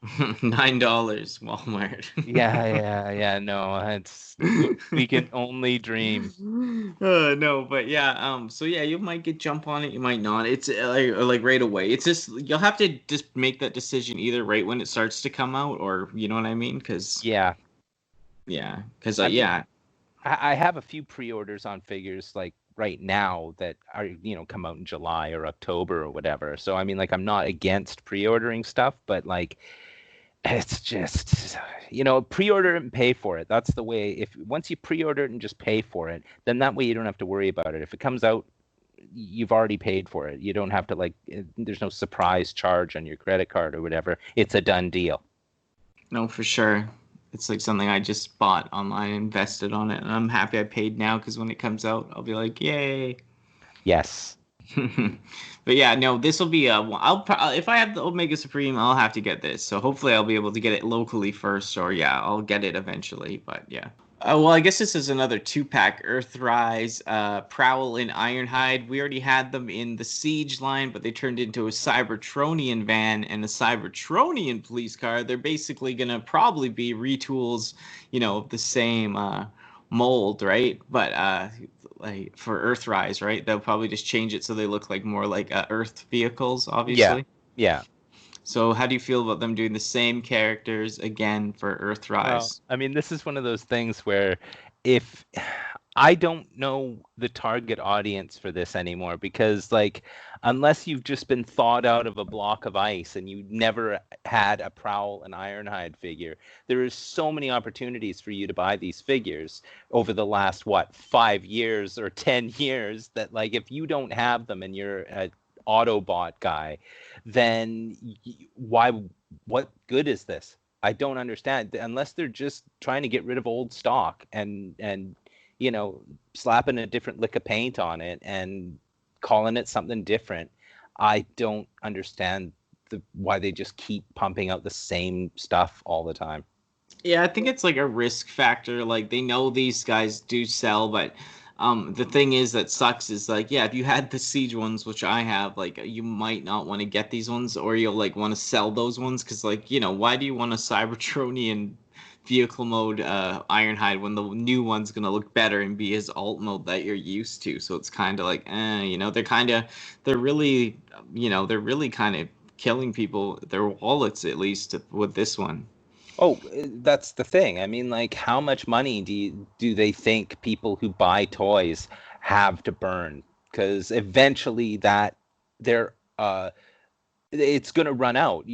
$9 Walmart. Yeah. No, we can only dream. No, but yeah. So yeah, you might jump on it. You might not. It's like right away. It's just you'll have to just make that decision either right when it starts to come out, or you know what I mean? Because yeah. I have a few pre-orders on figures like right now that are come out in July or October or whatever. So I mean, like, I'm not against pre-ordering stuff, but like, it's just, pre-order it and pay for it. That's the way. Once you pre-order it and just pay for it, then that way you don't have to worry about it. If it comes out, you've already paid for it. You don't have to there's no surprise charge on your credit card or whatever. It's a done deal. No, for sure. It's like something I just bought online, invested on it, and I'm happy I paid now because when it comes out, I'll be like, yay. Yes. But yeah, no, this will be if I have the Omega Supreme, I'll have to get this. So hopefully I'll be able to get it locally first, or yeah, I'll get it eventually. But yeah. Well, I guess this is another 2-pack Earthrise, Prowl, and Ironhide. We already had them in the Siege line, but they turned into a Cybertronian van and a Cybertronian police car. They're basically gonna probably be retools, of the same mold, right? But like for Earthrise, right? They'll probably just change it so they look like more like Earth vehicles, obviously. Yeah. So how do you feel about them doing the same characters again for Earthrise? Well, I mean, this is one of those things where if I don't know the target audience for this anymore, because like, unless you've just been thawed out of a block of ice and you never had a Prowl and Ironhide figure, there is so many opportunities for you to buy these figures over the last 5 years or 10 years that, like, if you don't have them and you're a Autobot guy, then what good is this? I don't understand, unless they're just trying to get rid of old stock and slapping a different lick of paint on it and calling it something different. I don't understand why they just keep pumping out the same stuff all the time. Yeah, I think it's like a risk factor. Like, they know these guys do sell, but the thing is that sucks is, like, yeah, if you had the Siege ones, which I have, like, you might not want to get these ones, or you'll like want to sell those ones because, like, why do you want a Cybertronian vehicle mode Ironhide when the new one's gonna look better and be his alt mode that you're used to? So it's kind of like, they're really kind of killing people, their wallets, at least with this one. Oh, that's the thing. I mean, like, how much money do they think people who buy toys have to burn? Because eventually that their it's going to run out.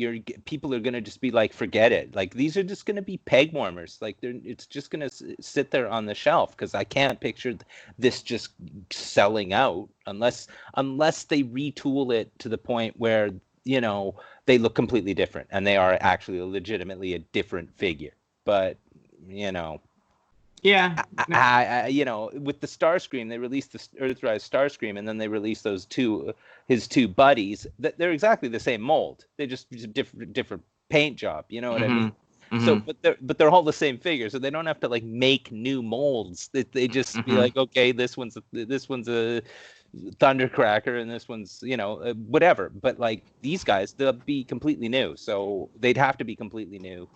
People are going to just be like, forget it. Like, these are just going to be peg warmers. Like, it's just going to sit there on the shelf, because I can't picture this just selling out unless they retool it to the point where, they look completely different and they are actually legitimately a different figure. But, Yeah. with the Starscream, they released the Earthrise Starscream, and then they released his two buddies. They're exactly the same mold. They just different paint job. You know what I mean? Mm-hmm. So, but they're all the same figure, so they don't have to like make new molds. They just be like, okay, this one's a Thundercracker, and this one's whatever. But like these guys, they'll be completely new, so they'd have to be completely new.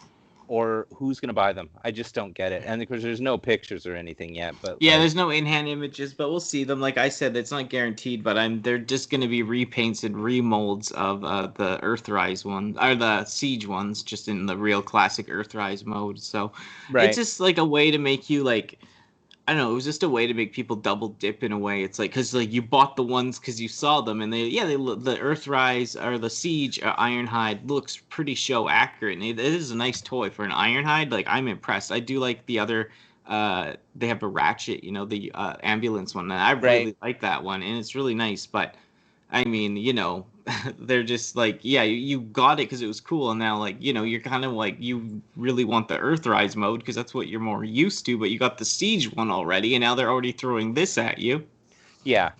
Or who's going to buy them? I just don't get it. And because there's no pictures or anything yet. But yeah, there's no in-hand images, but we'll see them. Like I said, it's not guaranteed, but they're just going to be repaints and remolds of the Earthrise ones, or the Siege ones, just in the real classic Earthrise mode. So it's just like a way to make you like, I don't know, it was just a way to make people double dip in a way. It's like, because like you bought the ones because you saw them, and the Earthrise or the Siege Ironhide looks pretty show accurate, and it is a nice toy for an Ironhide. Like, I'm impressed. I do like the other. They have a Ratchet, the ambulance one, and I really like that one, and it's really nice. But I mean, they're just like, yeah, you got it because it was cool, and now like, you're kind of like, you really want the Earthrise mode because that's what you're more used to, but you got the Siege one already, and now they're already throwing this at you. Yeah.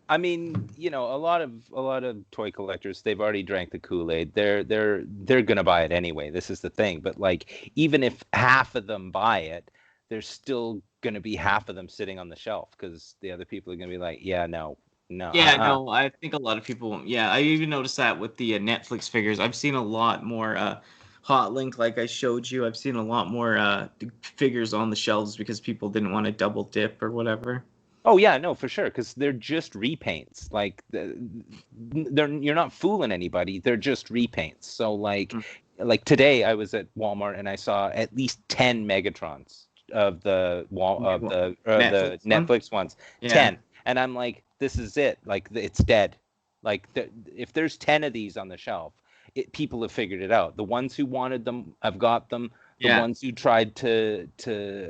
I mean, a lot of toy collectors, they've already drank the Kool-Aid. They're gonna buy it anyway. This is the thing. But like, even if half of them buy it, there's still gonna be half of them sitting on the shelf because the other people are gonna be like, yeah, no. Yeah, no, I think a lot of people won't. Yeah, I even noticed that with the Netflix figures. I've seen a lot more Hot Link, like I showed you. I've seen a lot more figures on the shelves because people didn't want to double dip or whatever. Oh yeah, no, for sure, because they're just repaints. Like, you're not fooling anybody. They're just repaints. So like today I was at Walmart and I saw at least 10 Megatrons of the Netflix ones. Yeah. 10. And I'm like, this is it. Like, it's dead. Like, if there's 10 of these on the shelf, people have figured it out. The ones who wanted them have got them. The ones who tried to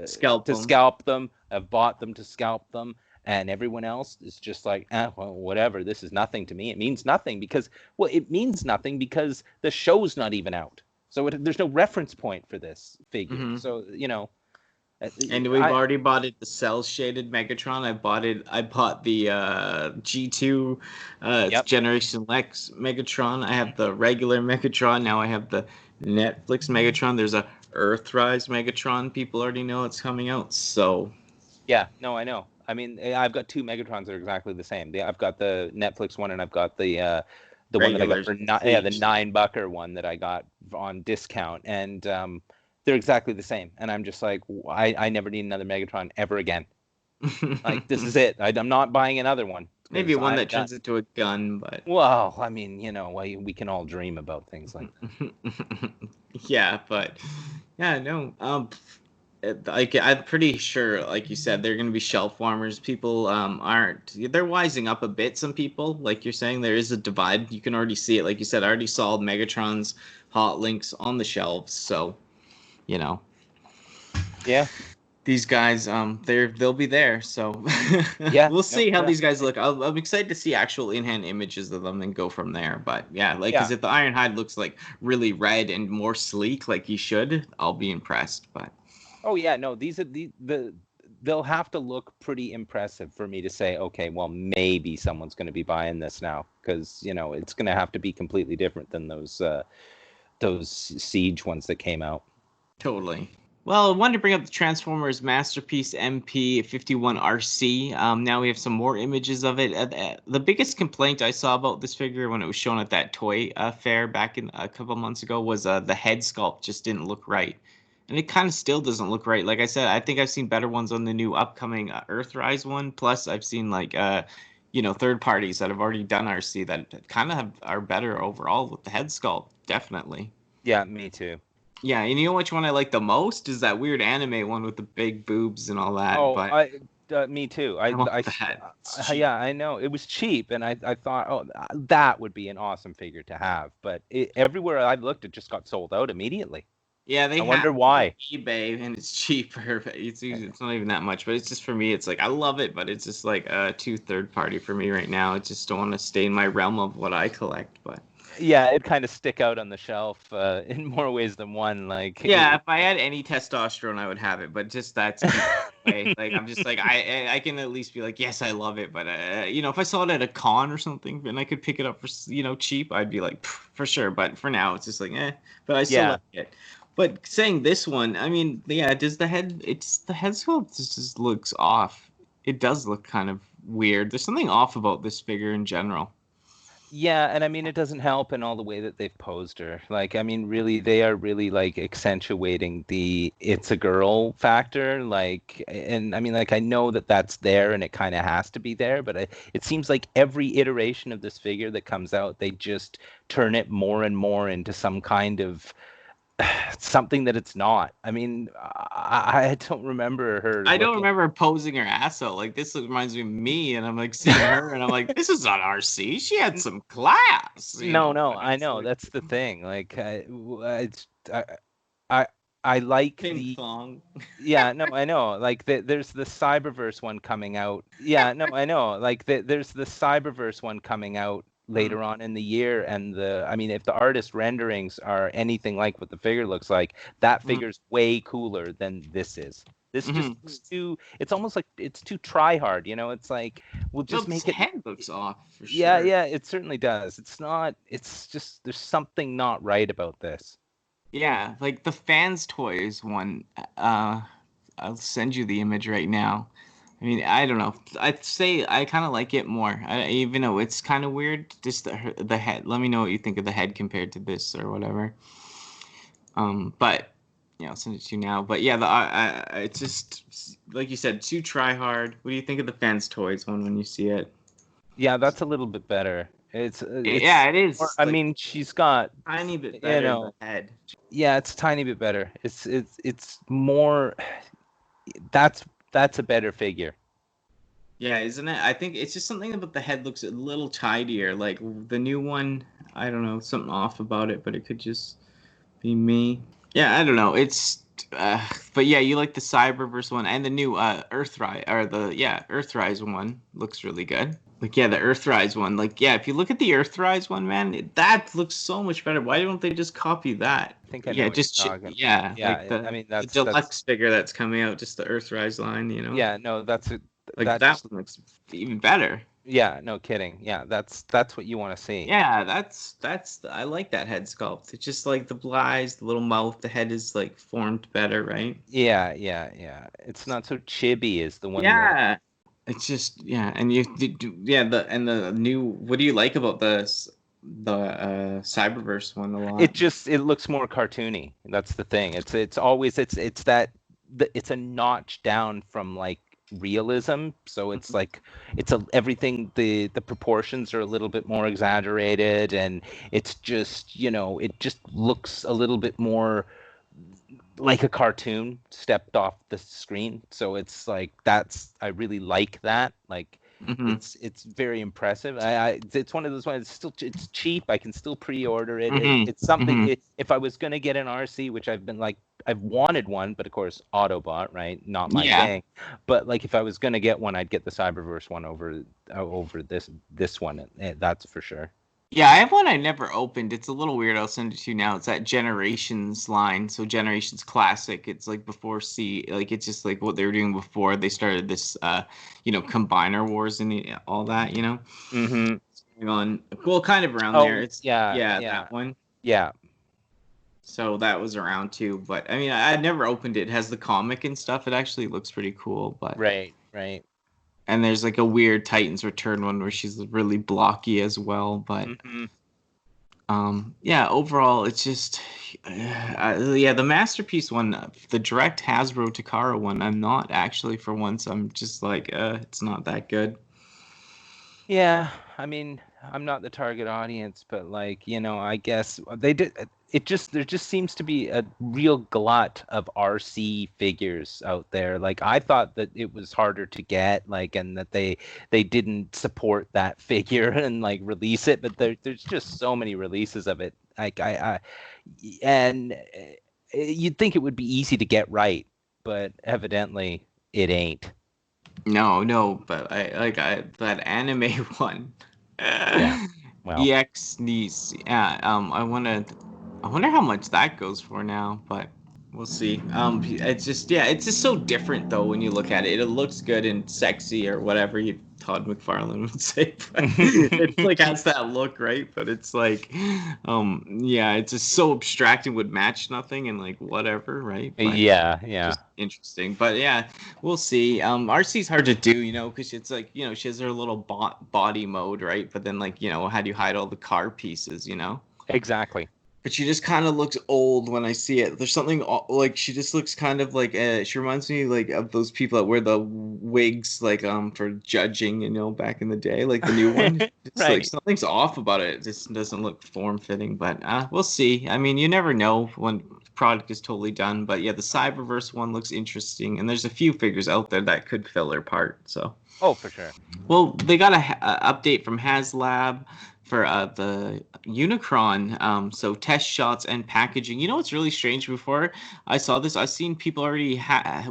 scalp them have bought them to scalp them. And everyone else is just like, well, whatever. This is nothing to me. It means nothing because the show's not even out. So there's no reference point for this figure. Mm-hmm. So, and we've already bought it, the cell shaded Megatron. I bought the G2 Generation Lex Megatron. I have the regular Megatron. Now I have the Netflix Megatron. There's a Earthrise Megatron. People already know it's coming out. So yeah, no, I know. I mean, I've got two Megatrons that are exactly the same. I've got the Netflix one, and I've got the one that I got for the $9 one that I got on discount, and they're exactly the same. And I'm just like, I never need another Megatron ever again. Like, this is it. I'm not buying another one. Maybe one that turns into a gun, but well, I mean, we can all dream about things like that. Yeah, but yeah, no. Like, I'm pretty sure, like you said, they're going to be shelf warmers. People they're wising up a bit. Some people, like you're saying, there is a divide. You can already see it. Like you said, I already saw Megatron's Hot Links on the shelves. So, yeah, these guys, they'll be there. So yeah, we'll see how these guys look. I'm excited to see actual in-hand images of them and go from there. But yeah, because if the Ironhide looks like really red and more sleek, like he should, I'll be impressed. But oh yeah, no, these are they'll have to look pretty impressive for me to say, okay, well, maybe someone's going to be buying this now, because it's going to have to be completely different than those Siege ones that came out. Totally. Well, I wanted to bring up the Transformers Masterpiece MP51 Arcee. Now we have some more images of it. The biggest complaint I saw about this figure when it was shown at that toy fair back in a couple months ago was the head sculpt just didn't look right. And it kind of still doesn't look right. Like I said, I think I've seen better ones on the new upcoming Earthrise one. Plus, I've seen third parties that have already done Arcee that kind of are better overall with the head sculpt. Definitely. Yeah, me too. Yeah, and you know which one I like the most is that weird anime one with the big boobs and all that. Oh, Me too. I want that. Yeah, I know it was cheap, and I thought, oh, that would be an awesome figure to have. But everywhere I've looked, it just got sold out immediately. Yeah, they I have wonder why. eBay, and it's cheaper. It's not even that much, but it's just for me. It's like I love it, but it's just like too third party for me right now. I just don't want to stay in my realm of what I collect. But yeah, it kind of stick out on the shelf in more ways than one. Like yeah, if I had any testosterone, I would have it. But just that's way. Like I'm just like I can at least be like, yes, I love it. But if I saw it at a con or something and I could pick it up for cheap, I'd be like for sure. But for now, it's just like But I still like it. But saying this one, I mean, yeah, the head sculpt just looks off. It does look kind of weird. There's something off about this figure in general. Yeah, and I mean, it doesn't help in all the way that they've posed her. Like, I mean, really, they are really like accentuating the "it's a girl" factor. Like, and I mean, like, I know that that's there and it kind of has to be there, but it seems like every iteration of this figure that comes out, they just turn it more and more into some kind of something that it's not. I mean, I don't remember her. I don't remember posing her ass out. Like, this reminds me of me, and I'm like seeing her, and I'm like, this is not Arcee. She had some class. No, I know. Like, that's the thing. Like, I like ping pong. Yeah, no, I know. Like, there's the Cyberverse one coming out. Yeah, no, I know. Like, there's the Cyberverse one coming out later on in the year, and I mean, if the artist renderings are anything like what the figure looks like, that figure's way cooler than this is. This just looks too. It's almost like it's too try hard. It's like we'll just make it. Head looks off. For sure. Yeah, it certainly does. It's not. It's just there's something not right about this. Yeah, like the Fans Toys one. I'll send you the image right now. I mean, I don't know. I'd say I kind of like it more. Even though it's kind of weird, just the head. Let me know what you think of the head compared to this or whatever. But I'll send it to you now. But yeah, it's just like you said, too try hard. What do you think of the Fans Toys one when you see it? Yeah, that's a little bit better. It's yeah, it is. More, I mean, she's got tiny bit better the head. Yeah, it's a tiny bit better. It's more. That's a better figure. Yeah, isn't it? I think it's just something about the head looks a little tidier. Like the new one, I don't know, something off about it, but it could just be me. Yeah, I don't know. It's but yeah, you like the Cyberverse one and the new Earthrise Earthrise one looks really good. Like the Earthrise one. Like if you look at the Earthrise one, man, that looks so much better. Why don't they just copy that? I think I know just like I mean that's the deluxe figure that's coming out, just the Earthrise line, Yeah, no, that's it. Like that one looks even better. Yeah, no kidding. Yeah, that's what you want to see. Yeah, I like that head sculpt. It's just like the eyes, the little mouth, the head is like formed better, right? Yeah. It's not so chibi as the one. Yeah. It's just and the new. What do you like about the Cyberverse one a lot? It looks more cartoony. That's the thing. It's always it's a notch down from like realism, so it's like everything, the proportions are a little bit more exaggerated, and it's just it just looks a little bit more like a cartoon stepped off the screen. So it's like I really like that. Like it's very impressive. It's one of those ones. It's cheap. I can still pre-order it. It's something. If I was gonna get an Arcee, which I've wanted one, but of course Autobot, right? Not my thing. But like if I was gonna get one, I'd get the Cyberverse one over this one. That's for sure. Yeah, I have one I never opened. It's a little weird. I'll send it to you now. It's that Generations line. So Generations Classic. It's like before like it's just like what they were doing before they started this, Combiner Wars and all that, On kind of around there. It's that one. Yeah. So that was around too. But I mean, I never opened it. It has the comic and stuff. It actually looks pretty cool. But right. And there's like a weird Titans Return one where she's really blocky as well. But overall, it's just the Masterpiece one, the direct Hasbro Takara one, I'm not actually for once. I'm just like, it's not that good. Yeah, I mean, I'm not the target audience, but like, I guess they did. there just seems to be a real glut of Arcee figures out there. Like I thought that it was harder to get, like, and that they didn't support that figure and like release it, but there's just so many releases of it. Like and you'd think it would be easy to get right, but evidently it ain't. No, but that anime one. Yeah. Well, EX Nice. Yeah. I wonder how much that goes for now, but we'll see. It's just so different though when you look at it. It looks good and sexy or whatever Todd McFarlane would say. But it's like has that look, right? But it's like, yeah, it's just so abstract and would match nothing and like whatever, right? But yeah. just interesting. But yeah, we'll see. Arcee's hard to do, because it's like, she has her little body mode, right? But then like, how do you hide all the car pieces, Exactly. But she just kind of looks old when I see it. There's something like she just looks kind of like she reminds me like of those people that wear the wigs like for judging, back in the day, like the new one. It's Right. like something's off about it. It just doesn't look form fitting. But we'll see. I mean, you never know when the product is totally done. But yeah, the Cyberverse one looks interesting, and there's a few figures out there that could fill their part. So. Oh, for sure. Well, they got a update from HasLab for the Unicron. So test shots and packaging. You know what's really strange? Before I saw this, I've seen people already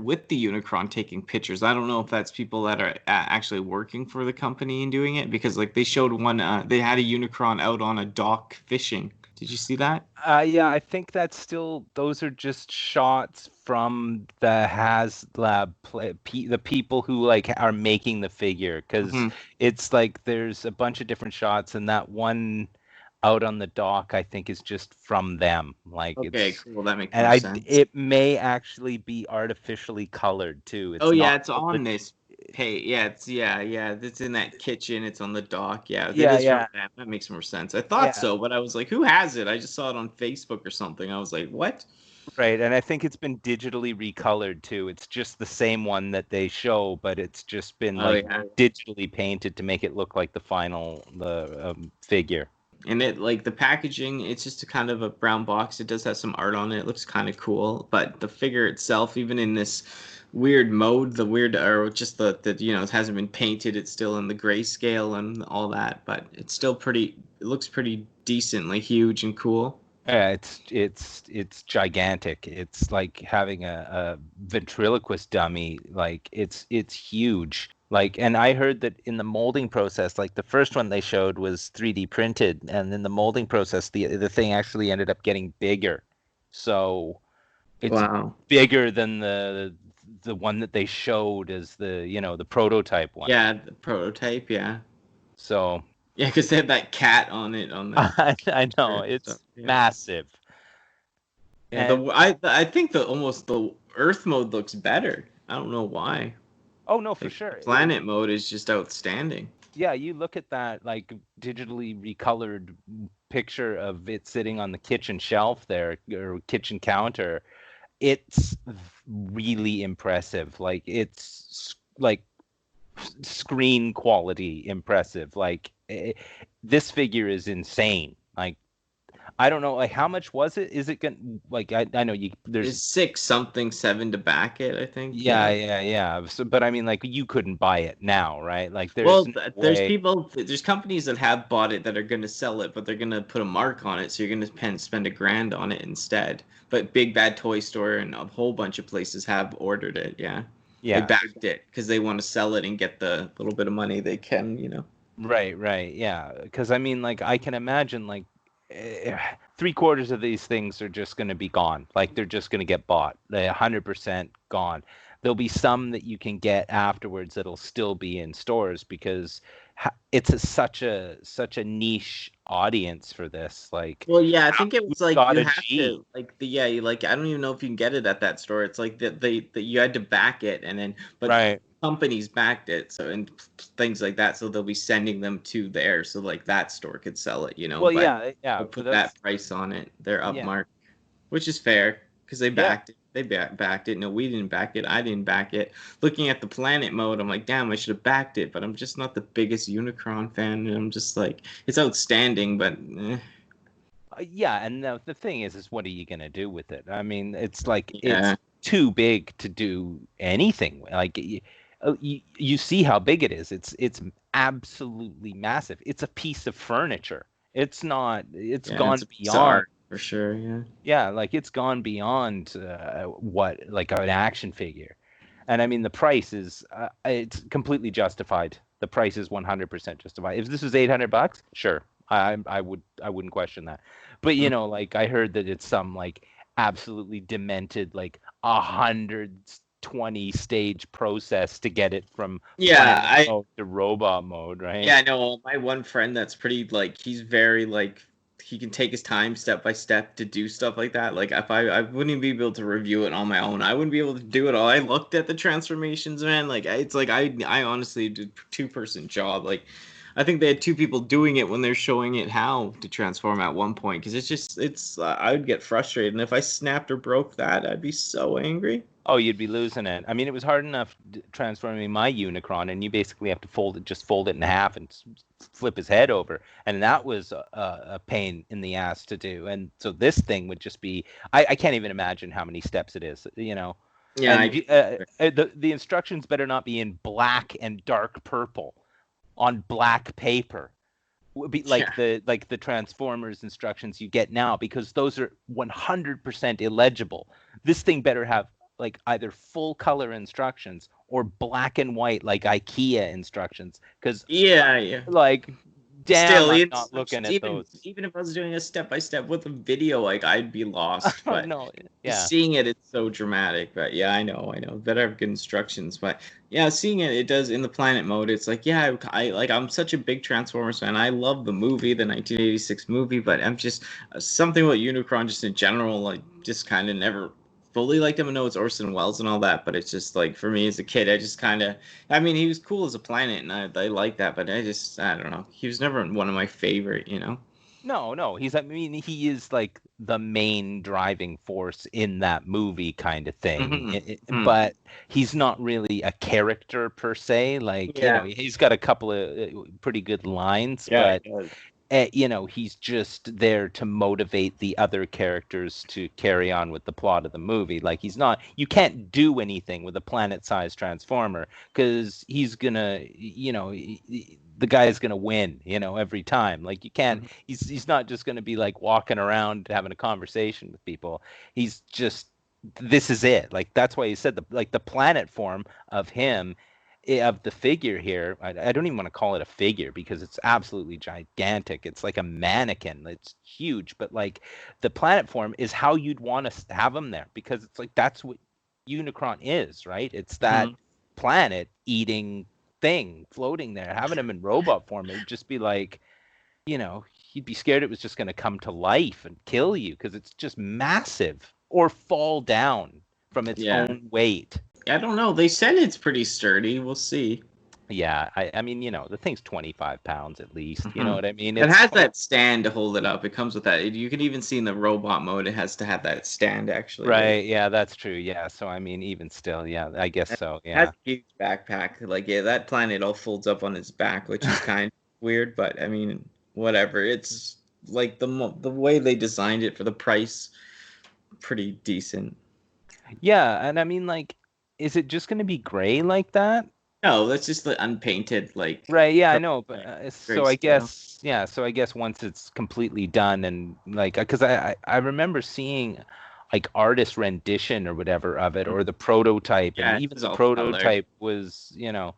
with the Unicron taking pictures. I don't know if that's people that are actually working for the company and doing it, because like they showed one. They had a Unicron out on a dock fishing. Did you see that? Yeah, I think that's still, those are just shots from the HasLab the people who like are making the figure, because it's like there's a bunch of different shots, and that one out on the dock I think is just from them. Like, okay, cool. That makes more sense. It may actually be artificially colored too. It's on this page. It's it's in that kitchen. It's on the dock. Yeah. That makes more sense. I thought so, but I was like, who has it? I just saw it on Facebook or something. I was like, what? Right, and I think it's been digitally recolored too. It's just the same one that they show, but it's just been digitally painted to make it look like the final figure. And it, like, the packaging, it's just a kind of a brown box. It does have some art on it. It looks kind of cool, but the figure itself, even in this weird mode, or just it hasn't been painted. It's still in the grayscale and all that, but it's still it looks pretty decently huge and cool. Yeah, it's gigantic. It's like having a ventriloquist dummy. Like it's huge. Like, and I heard that in the molding process, like the first one they showed was 3D printed, and in the molding process, the thing actually ended up getting bigger. So it's bigger than the one that they showed as the prototype one. Yeah, the prototype. Yeah. So. Yeah, because they have that cat on it. I know, it's massive. Yeah, I think almost the Earth mode looks better. I don't know why. Oh no, for sure. Planet mode is just outstanding. Yeah, you look at that like digitally recolored picture of it sitting on the kitchen shelf there, or kitchen counter. It's really impressive. Like, it's like screen quality impressive. Like, this figure is insane. Like, I don't know, like, how much was it? Is it gonna, like, I know there's it's 7 to back it, I think. Yeah. So, but I mean, like, you couldn't buy it now, right? Like, there's companies that have bought it that are going to sell it, but they're going to put a mark on it, so you're going to spend $1,000 on it instead. But Big Bad Toy Store and a whole bunch of places have ordered it. Yeah. They backed it because they want to sell it and get the little bit of money they can. Right, yeah. Because I mean, like, I can imagine, like, 3/4 of these things are just going to be gone. Like, they're just going to get bought. They're 100% gone. There'll be some that you can get afterwards that'll still be in stores, because it's such a niche audience for this. Like, well, yeah, I think it was like you have to, like, I don't even know if you can get it at that store. It's like that you had to back it, and then companies backed it, so, and things like that, so they'll be sending them to there, so like that store could sell it, Well, but yeah, put that price on it. They're upmarked, which is fair because they backed it. They backed it. No, we didn't back it. I didn't back it. Looking at the planet mode, I'm like, damn, I should have backed it, but I'm just not the biggest Unicron fan, and I'm just like, it's outstanding, but Yeah, and the thing is what are you gonna do with it? I mean, it's like Yeah. it's too big to do anything. Like you see how big it is. It's absolutely massive. It's a piece of furniture. It's not. It's Yeah, gone it's a piece of beyond. art for sure. Yeah. Yeah, like it's gone beyond what like an action figure. And I mean, the price is it's completely justified. The price is 100% justified. If this was $800, sure, I wouldn't question that. But you know, like I heard that it's some like absolutely demented like 120 stage process to get it from Yeah, planet mode to robot mode, right? Yeah, I know. My one friend that's pretty like he's very like he can take his time step by step to do stuff like that. Like if I wouldn't even be able to review it on my own. I wouldn't be able to do it all. I looked at the transformations, man. Like it's like I honestly did two-person job. Like I think they had two people doing it when they're showing it how to transform at one point because it's I would get frustrated and if I snapped or broke that, I'd be so angry. Oh, you'd be losing it. I mean, it was hard enough transforming my Unicron, and you basically have to fold it in half and flip his head over, and that was a pain in the ass to do. And so this thing would just be, I can't even imagine how many steps it is, you know. Yeah, And the instructions better not be in black and dark purple on black paper. Would be like the Transformers instructions you get now because those are 100% illegible. This thing better have like either full color instructions or black and white like IKEA instructions because yeah. like damn Still, I'm not looking at even those. even if I was doing a step by step with a video, like I'd be lost. But No, yeah. seeing it, it's so dramatic. But yeah, I know. Better have good instructions. But yeah, seeing it, it does in the planet mode. It's like yeah, I like I'm such a big Transformers fan. I love the movie, the 1986 movie. But I'm just something about Unicron, just in general, like just kind of never fully liked him. I know it's Orson Welles and all that, but it's just like for me as a kid, I just kind of. I mean, he was cool as a planet, and I like that, but I don't know. He was never one of my favorite, you know. No, I mean, he is like the main driving force in that movie kind of thing. But he's not really a character per se. Like, you know, he's got a couple of pretty good lines, but you know, he's just there to motivate the other characters to carry on with the plot of the movie. Like he's not, you can't do anything with a planet-sized Transformer because he's gonna, you know, the guy is gonna win, you know, every time. Like you can't, he's not just gonna be like walking around having a conversation with people. He's just, this is it. Like that's why he said the planet form of him of the figure here, I don't even want to call it a figure because it's absolutely gigantic. It's like a mannequin. It's huge, but like the planet form is how you'd want to have him there because it's like that's what Unicron is, right? It's that planet eating thing floating there. Having him in robot form, it'd just be like, you know, you'd be scared it was just going to come to life and kill you because it's just massive or fall down from its own weight. I don't know. They said it's pretty sturdy. We'll see. Yeah, I mean, you know, the thing's 25 pounds at least. You know what I mean? It has that stand to hold it up. It comes with that. You can even see in the robot mode, it has to have that stand actually. Right. Yeah, that's true. Yeah. So I mean, even still, yeah, I guess so. Yeah. It has a huge backpack. Like yeah, that planet all folds up on its back, which is kind of weird. But I mean, whatever. It's like the way they designed it for the price, pretty decent. Yeah, and I mean, like, is it just going to be gray like that? No, that's just the unpainted, like. Right. Yeah, I know. But so I guess, yeah. So I guess once it's completely done and like, because I remember seeing like artist rendition or whatever of it or the prototype, and even the prototype was, you know,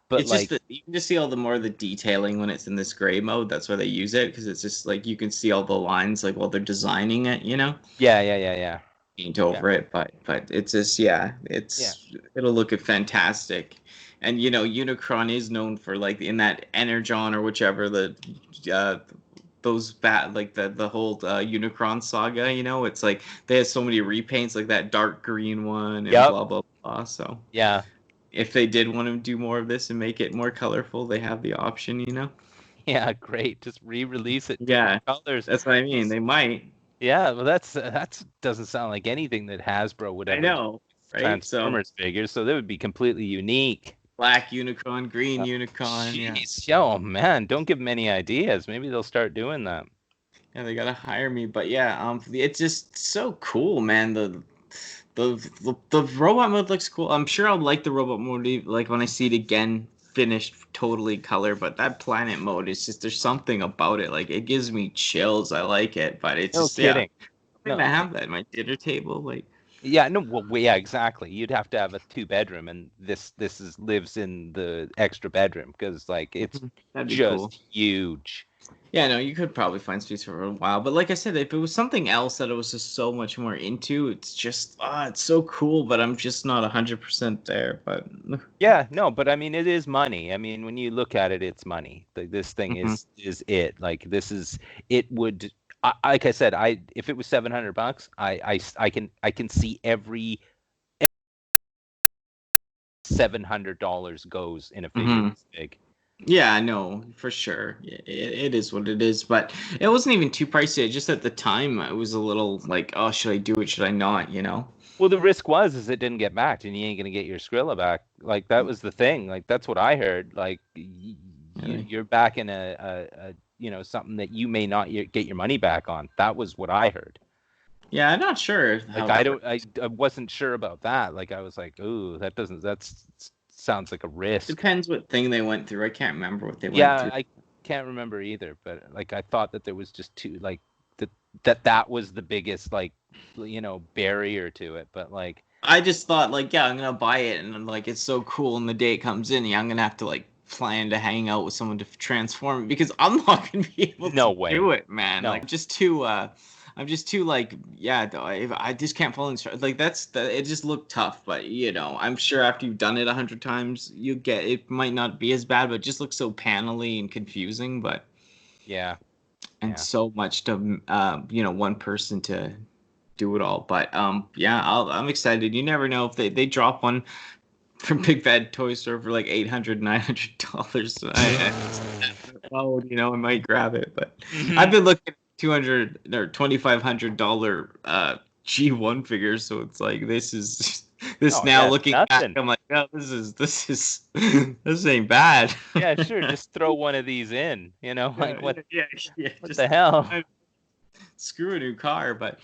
but it's like just you can just see all the more of the detailing when it's in this gray mode. That's why they use it because it's just like you can see all the lines like while they're designing it, you know. Yeah. Paint over it, but it's just it'll look fantastic. And you know, Unicron is known for like in that Energon or whichever those the whole Unicron saga. You know, it's like they have so many repaints like that dark green one and blah blah blah. So yeah, if they did want to do more of this and make it more colorful, they have the option. You know. Yeah, great. Just re-release it. Yeah, colors. That's what I mean. They might. Yeah, well, that doesn't sound like anything that Hasbro would ever. I know, right? Transformers figures, so they would be completely unique. Black Unicron, green Unicron. Jeez, oh man, don't give them any ideas. Maybe they'll start doing that. Yeah, they gotta hire me. But yeah, it's just so cool, man. The robot mode looks cool. I'm sure I'll like the robot mode like when I see it again, finished, totally color. But that planet mode is just there's something about it. Like it gives me chills. I like it, but it's No just yeah. kidding. I'm No. gonna have that at my dinner table. Like Yeah, no, well, yeah, exactly. You'd have to have a 2-bedroom, and this lives in the extra bedroom because like it's that'd be cool. just huge. Yeah, no, you could probably find space for a while. But like I said, if it was something else that I was just so much more into, it's just it's so cool, but I'm just not 100% there. But Yeah, no, but I mean, it is money. I mean, when you look at it, it's money. This thing Mhm. is it. Like this is it would. Like I said, if it was $700, I can see every $700 goes in a figure this big. Yeah, I know for sure. It is what it is, but it wasn't even too pricey. Just at the time, I was a little like, oh, should I do it? Should I not? You know? Well, the risk is it didn't get backed, and you ain't gonna get your Skrilla back. Like that was the thing. Like that's what I heard. Like Really? you're back in something that you may not get your money back on. That was what I heard. Yeah, I'm not sure. Like I wasn't sure about that. Like I was like, ooh, that sounds like a risk. Depends what thing they went through. I can't remember what they went Yeah, through. I can't remember either. But like I thought that there was just two like that was the biggest like barrier to it. But like I just thought like, yeah, I'm gonna buy it, and like it's so cool. And the day it comes in, yeah, I'm gonna have to like plan to hang out with someone to transform it because I'm not gonna be able to do it, man. No. Like I'm just too like, yeah, I just can't follow instructions. Like it just looked tough, but I'm sure after you've done it 100 times, you get it might not be as bad, but it just looks so panely and confusing. But yeah, and so much to one person to do it all. But yeah, I'm excited. You never know if they drop one from Big Bad Toy Store for like $800, $900. I might grab it. But I've been looking at $200 or $2,500 G1 figures, so it's like this looking nothing. back, I'm like, oh, this ain't bad. Yeah, sure, just throw one of these in. Like what? Yeah, what the hell? Screw a new car, but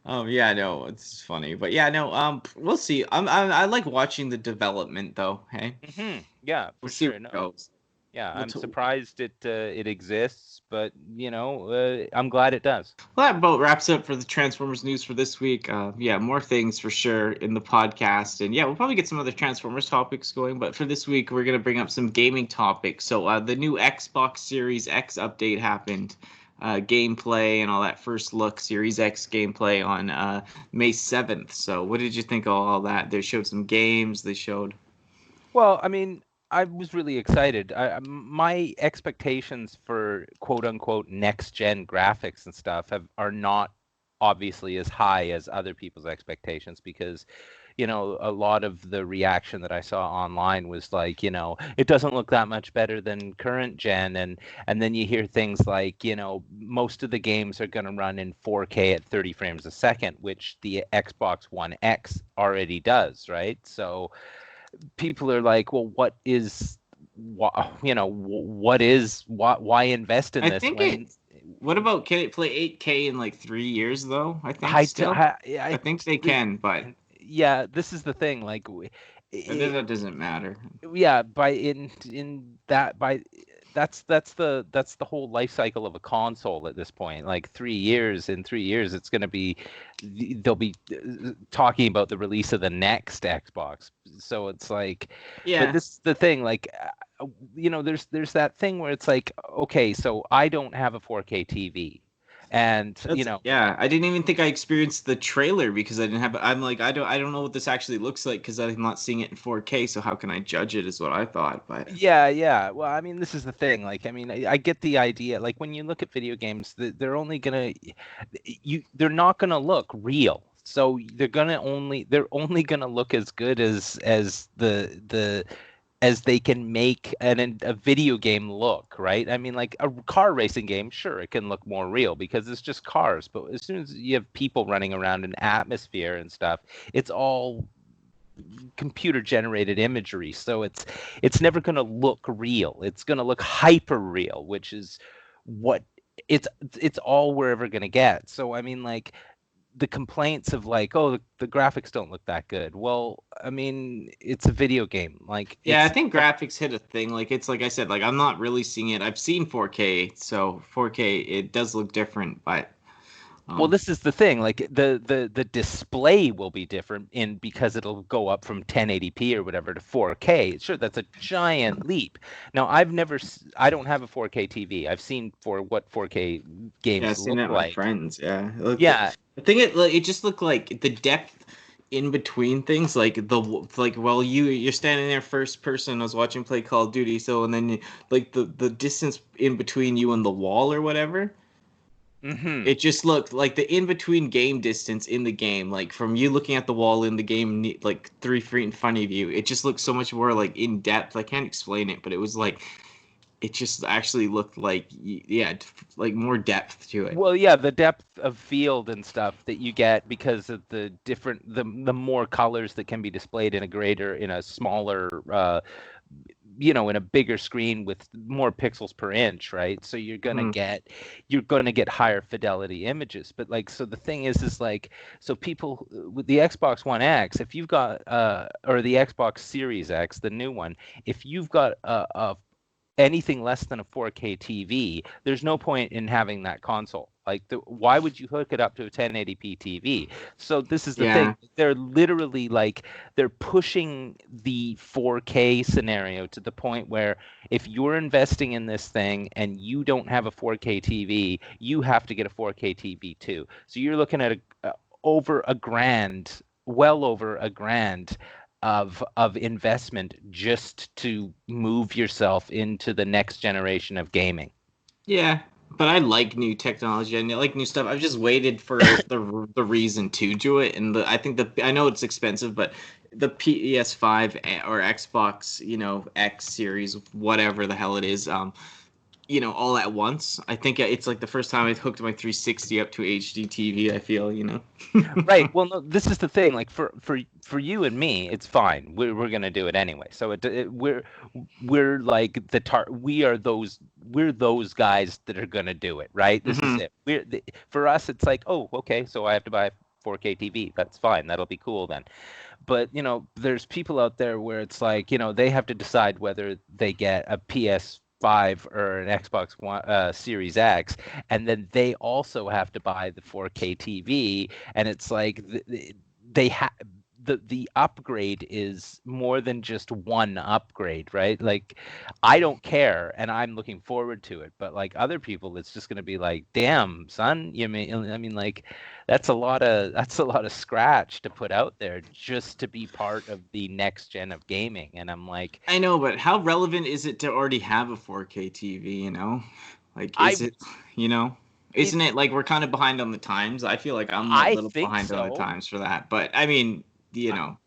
yeah, no, it's funny, but yeah, no, we'll see. I like watching the development though. Hey, yeah, we'll for see sure. where it goes. Yeah, I'm surprised it exists, but I'm glad it does. Well, that about wraps up for the Transformers news for this week. Yeah, more things for sure in the podcast, and yeah, we'll probably get some other Transformers topics going. But for this week, we're gonna bring up some gaming topics. So the new Xbox Series X update happened. Gameplay and all that first look Series X gameplay on May 7th. So what did you think of all that? They showed some games. They showed. Well, I mean, I was really excited. My expectations for quote unquote next gen graphics and stuff are not obviously as high as other people's expectations because a lot of the reaction that I saw online was like, it doesn't look that much better than current gen. And then you hear things like, most of the games are going to run in 4K at 30 frames a second, which the Xbox One X already does, right? So people are like, well, why invest in this? What about, can it play 8K in like 3 years though? I think I think they can, but yeah, this is the thing. Like, that doesn't matter. Yeah, that's the whole life cycle of a console at this point. Like 3 years. In 3 years, it's going to be they'll be talking about the release of the next Xbox. So it's like, yeah. But this is the thing. Like, there's that thing where it's like, okay, so I don't have a 4K TV. And yeah, I didn't even think I experienced the trailer because I didn't have. I'm like, I don't know what this actually looks like because I'm not seeing it in 4K. So how can I judge it? Is what I thought. But yeah. Well, I mean, this is the thing. Like, I mean, I get the idea. Like, when you look at video games, they're only they're not gonna look real. So they're only gonna look as good as as they can make a video game look, right? I mean, like a car racing game, sure, it can look more real because it's just cars. But as soon as you have people running around in atmosphere and stuff, it's all computer generated imagery. So it's never going to look real. It's going to look hyper real, which is what it's all we're ever gonna get. So I mean, like, the complaints of like, oh, the graphics don't look that good. Well, I mean, it's a video game. Like, Yeah, I it's think graphics hit a thing. Like it's like I said, like I'm not really seeing it. I've seen 4K, so 4K it does look different, but well, um this is the thing. Like, the display will be different in because it'll go up from 1080p or whatever to 4K. Sure, that's a giant leap. Now, I don't have a 4K TV. I've seen what 4K yeah, I've games seen it look with my like. friends. Yeah, it looked, Yeah, I think it just looked like the depth in between things, like while you're standing there first person. I was watching play Call of Duty, so and then like the distance in between you and the wall or whatever. hmm It just looked like the in between game distance in the game, like from you looking at the wall in the game, like 3 feet in front of you. It just looked so much more like in depth. I can't explain it, but it was like it just actually looked like yeah, like more depth to it. Well, yeah, the depth of field and stuff that you get because of the different the more colors that can be displayed in a smaller in a bigger screen with more pixels per inch, right? So Mhm. you're gonna get higher fidelity images. But like, so the thing is like, so people with the Xbox One X, if you've got or the Xbox Series X, the new one, if you've got a anything less than a 4K TV, there's no point in having that console. Like, why would you hook it up to a 1080p TV? So this is the thing. Yeah. They're literally like they're pushing the 4K scenario to the point where if you're investing in this thing and you don't have a 4K TV, you have to get a 4K TV too. So you're looking at over a grand, well over a grand of investment just to move yourself into the next generation of gaming. Yeah, but I like new technology and I like new stuff. I've just waited for the reason to do it, and I think I know it's expensive, but the PS5 or Xbox, X series, whatever the hell it is, all at once. I think it's like the first time I hooked my 360 up to HD TV. I feel. Right. Well, no, this is the thing. Like, for you and me, it's fine. We're gonna do it anyway. So we're like we're those guys that are gonna do it. Right. This is Hmm. it. For us, it's like, oh, okay, so I have to buy a 4K TV. That's fine. That'll be cool then. But there's people out there where it's like, they have to decide whether they get a PS5 or an Xbox One Series X, and then they also have to buy the 4K TV, and it's like they have the upgrade is more than just one upgrade, right? Like, I don't care, and I'm looking forward to it, but like other people, it's just going to be like, damn, son, I mean, like, that's a lot of scratch to put out there just to be part of the next gen of gaming. And I'm like, I know, but how relevant is it to already have a 4K TV? Like, I is it? You know, it isn't it like we're kind of behind on the times? I feel like I'm a I little think behind on the so. times for that, but I mean, you I, know.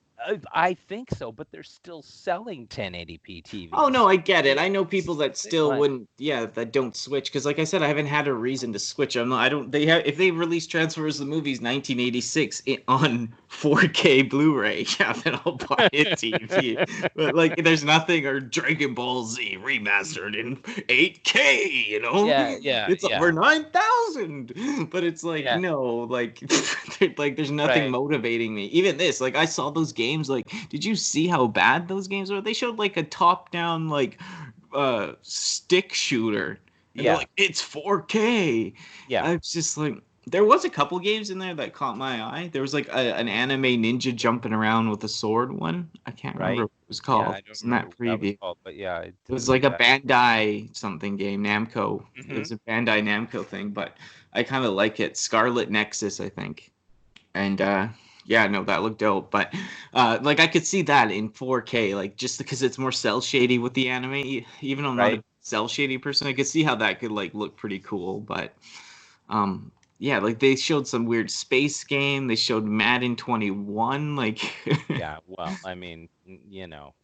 I think so, but they're still selling 1080p Oh no, TVs. I get it. I know people This is that the thing, still like, wouldn't, yeah, that don't switch. Because like I said, I haven't had a reason to switch. I don't. They have if they release Transformers the movies 1986 on 4K Blu-ray, yeah, then I'll buy a TV. But like, there's nothing or Dragon Ball Z remastered in 8K. yeah, yeah, It's over yeah, 9,000. But it's like yeah, no, like, like there's nothing right. motivating me. Even this, like I saw those games. Like, did you see how bad those games were? They showed like a top-down like stick shooter, and they're Yeah, like, it's 4K. yeah, I was just like, there was a couple games in there that caught my eye. There was like an anime ninja jumping around with a sword one. I can't remember right. what it was Yeah, called. I don't It's in remember that what that was preview. called, but yeah, It was like a yeah. Bandai something game, Namco. It Hmm. was a Bandai Namco thing, but I kind of like it. Scarlet Nexus, I think. And yeah, no, that looked dope. But like I could see that in 4K, like just because it's more cell shady with the anime. Even though I'm not Right. a cell shady person, I could see how that could like look pretty cool. But yeah, like they showed some weird space game. They showed Madden 21. Like Yeah, well, I mean,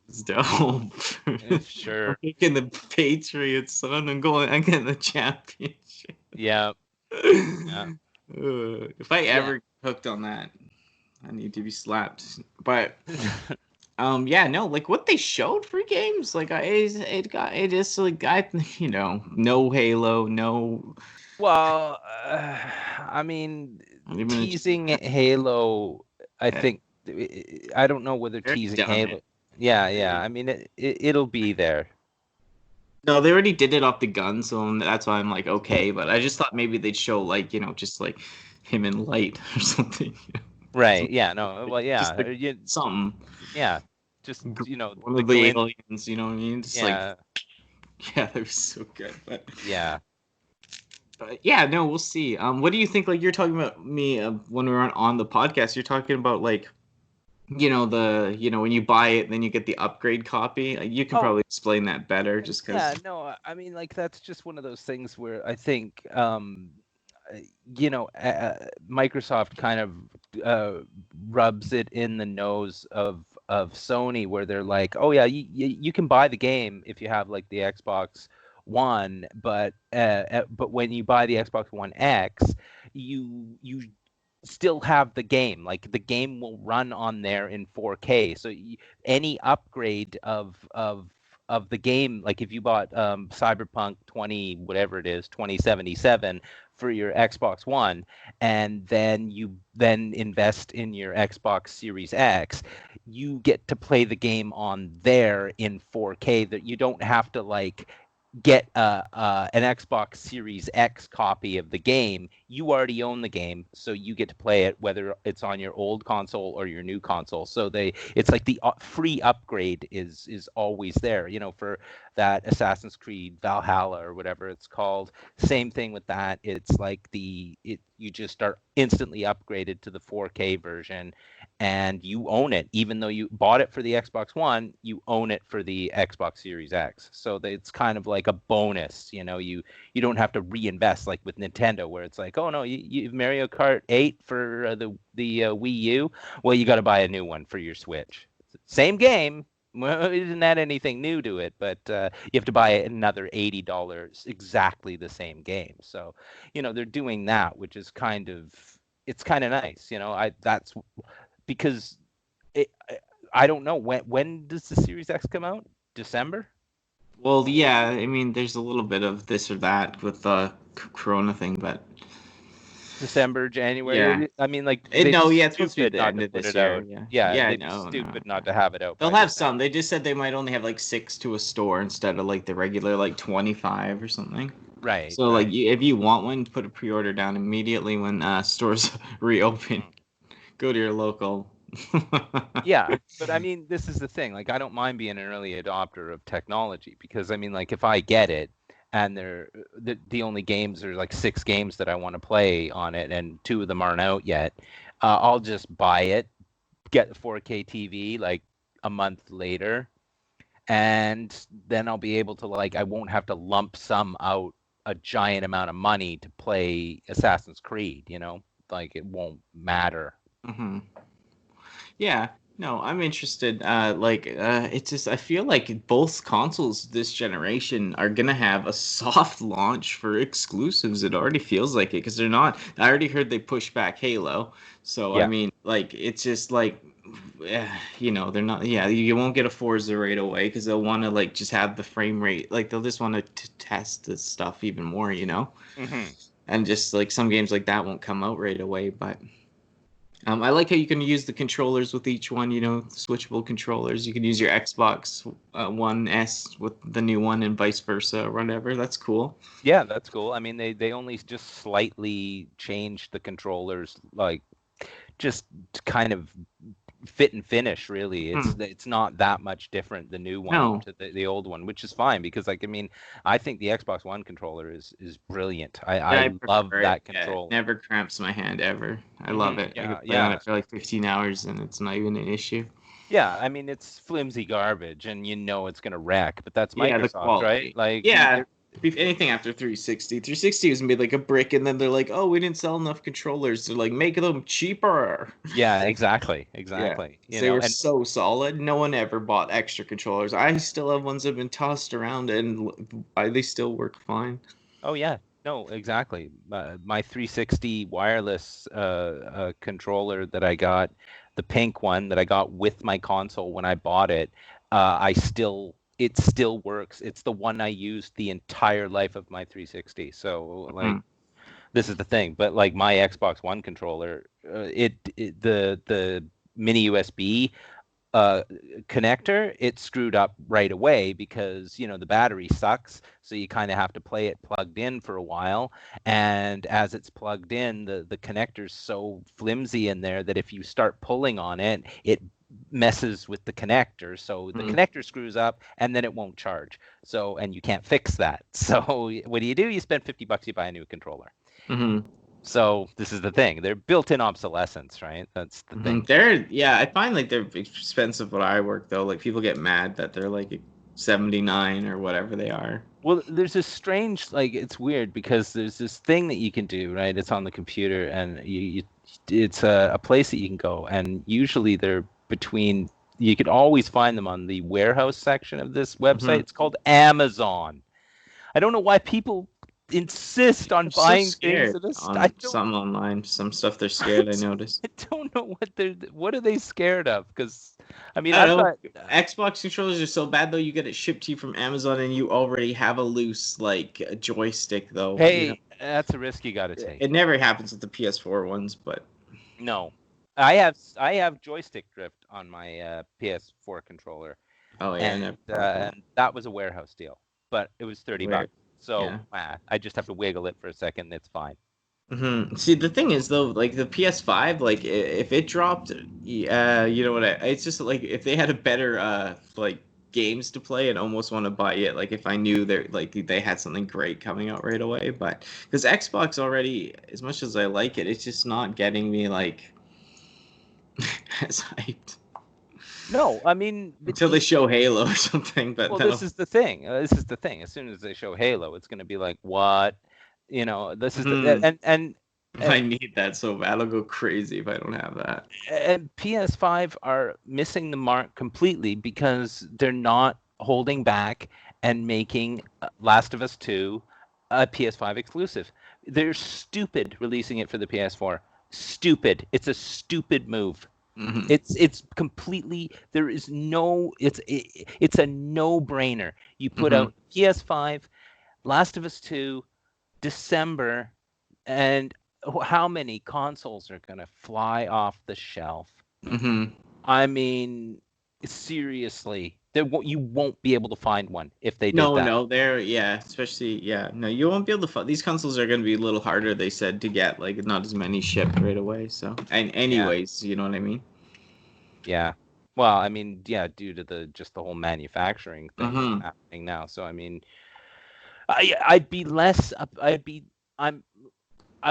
it's dope. I'm sure. picking the Patriots, son. I'm getting the championship. Yeah, yeah, If I yeah. ever hooked on that, I need to be slapped. But yeah, no, like what they showed for games, like it is like no Halo, no Well, I mean, teasing Halo. I think I don't know whether teasing Halo. Yeah. I mean, it'll be there. No, they already did it off the gun, so that's why I'm like, okay. But I just thought maybe they'd show like, just like him in light or something. Right. Yeah. No. Well. Yeah. Just like something. Yeah. Just one of the aliens. You know what I mean? Just yeah. Yeah, that was so good. But yeah. But yeah, no, we'll see. What do you think? Like you're talking about me when we were on the podcast. You're talking about like when you buy it, then you get the upgrade copy. You can probably explain that better, just because. Yeah, no, I mean, like that's just one of those things where I think, Microsoft kind of rubs it in the nose of Sony, where they're like, oh yeah, you can buy the game if you have like the Xbox One, but when you buy the Xbox One X, you still have the game. Like the game will run on there in 4K. So any upgrade of the game, like if you bought Cyberpunk 2077 for your Xbox One, and then you invest in your Xbox Series X, you get to play the game on there in 4K. That you don't have to like get an Xbox Series X copy of the game. You already own the game, so you get to play it whether it's on your old console or your new console. So it's like the free upgrade is always there. For that Assassin's Creed Valhalla or whatever it's called. Same thing with that. It's like you just are instantly upgraded to the 4K version, and you own it. Even though you bought it for the Xbox One, you own it for the Xbox Series X. So it's kind of like a bonus. You don't have to reinvest like with Nintendo, where it's like, oh no, you Mario Kart 8 for the Wii U. Well, you got to buy a new one for your Switch. Same game. Well, it didn't add anything new to it, but you have to buy another $80, exactly the same game. So, they're doing that, which is kind of nice. That's because I don't know when does the Series X come out? December? Well, yeah. I mean, there's a little bit of this or that with the Corona thing, but December, January. Yeah. I mean, like it's supposed to be the end of this year. Stupid not to have it out. They'll have some. They just said they might only have like 6 to a store instead of like the regular like 25 or something. Right. So like if you want one, put a pre-order down immediately when stores reopen. Go to your local. Yeah, but I mean, this is the thing. Like, I don't mind being an early adopter of technology, because I mean, like, if I get it and the only games are like 6 games that I want to play on it, and 2 of them aren't out yet, I'll just buy it, get the 4K TV like a month later, and then I'll be able to I won't have to lump sum out a giant amount of money to play Assassin's Creed. Like, it won't matter. Mm-hmm. Yeah, no, I'm interested. It's just I feel like both consoles this generation are gonna have a soft launch for exclusives. It already feels like it, because they're not. I already heard they push back Halo, so yeah. I mean, like it's just like, they're not. Yeah, you won't get a Forza right away because they'll want to just have the frame rate. Like they'll just want to test this stuff even more, Mm-hmm. And just like some games like that won't come out right away, but. I like how you can use the controllers with each one, switchable controllers. You can use your Xbox One S with the new one and vice versa or whatever. That's cool. Yeah, that's cool. I mean, they only just slightly changed the controllers, like just kind of fit and finish, really. It's not that much different, the new one to the old one, which is fine, because I think the Xbox One controller is brilliant. I love that controller. It never cramps my hand ever. I love it. I can play on it for like 15 hours and it's not even an issue. Yeah, I mean, it's flimsy garbage and it's gonna wreck, but that's Microsoft, right? Like, anything after 360. 360 was made like a brick, and then they're like, oh, we didn't sell enough controllers. They're like, make them cheaper. Yeah, exactly. Yeah. They were so solid. No one ever bought extra controllers. I still have ones that have been tossed around, and they still work fine. Oh, yeah. No, exactly. My 360 wireless controller that I got, the pink one that I got with my console when I bought it, it still works. It's the one I used the entire life of my 360. So this is the thing. But like my Xbox One controller, the mini USB connector, it screwed up right away because, you know, the battery sucks. So you kind of have to play it plugged in for a while. And as it's plugged in, the connector's so flimsy in there that if you start pulling on it, it messes with the connector. So the connector screws up and then it won't charge. So, and you can't fix that. So what do? You spend $50, you buy a new controller. So this is the thing. They're built-in obsolescence, right? That's the thing. I find like they're expensive where I work though. Like people get mad that they're like 79 or whatever they are. Well, there's this strange, like, it's weird because there's this thing that you can do, right? It's on the computer and it's a place that you can go, and usually they're between, you could always find them on the warehouse section of this website. It's called Amazon. I don't know why people insist on buying things on some online, some stuff they're scared. I noticed. I don't know what are they scared of? Because I mean, Xbox controllers are so bad though. You get it shipped to you from Amazon, and you already have a loose like joystick though. Hey, you know? That's a risk you got to take. It never happens with the PS4 ones, but no, I have joystick drift on my PS4 controller. Oh yeah, and that was a warehouse deal, but it was $30. So I just have to wiggle it for a second. It's fine. See, the thing is though, like the PS5, like if it dropped, you know what? It's just like if they had a better like games to play, I'd almost want to buy it. Like if I knew they had something great coming out right away. But because Xbox already, as much as I like it, it's just not getting me like as hyped. No, I mean until they show Halo or something. But well, this is the thing. As soon as they show Halo, it's going to be like, what? You know, this is the and I need that so bad. I'll go crazy if I don't have that. And PS5 are missing the mark completely because they're not holding back and making Last of Us 2 a PS5 exclusive. They're stupid releasing it for the PS4. Stupid. It's a stupid move. It's completely, there is no, it's a no-brainer. You put out PS5, Last of Us 2, December, and how many consoles are going to fly off the shelf? I mean, seriously, you won't be able to find one if they did that. No, especially, you won't be able to find, these consoles are going to be a little harder, they said, to get, like, not as many shipped right away, so, and anyways, you know what I mean? Yeah. Well, I mean, due to the whole manufacturing thing happening now. So, I mean, I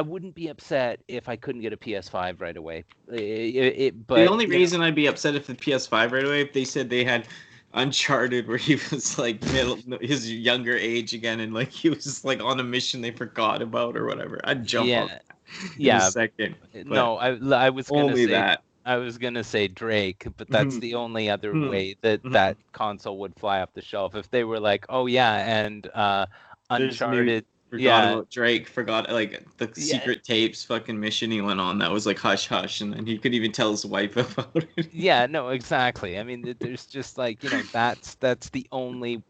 wouldn't be upset if I couldn't get a PS5 right away. But the only reason I'd be upset if the PS5 right away, if they said they had Uncharted where he was like his younger age again, and like he was just like on a mission they forgot about or whatever, I'd jump on that in a second. No, I was gonna only say that. I was gonna say Drake, but that's the only other way that console would fly off the shelf if they were like, oh yeah, and Uncharted. Forgot about Drake. Forgot like the secret tapes fucking mission he went on that was like hush hush, and then he could even tell his wife about it. Yeah, no, exactly. I mean, there's just like, you know, that's the only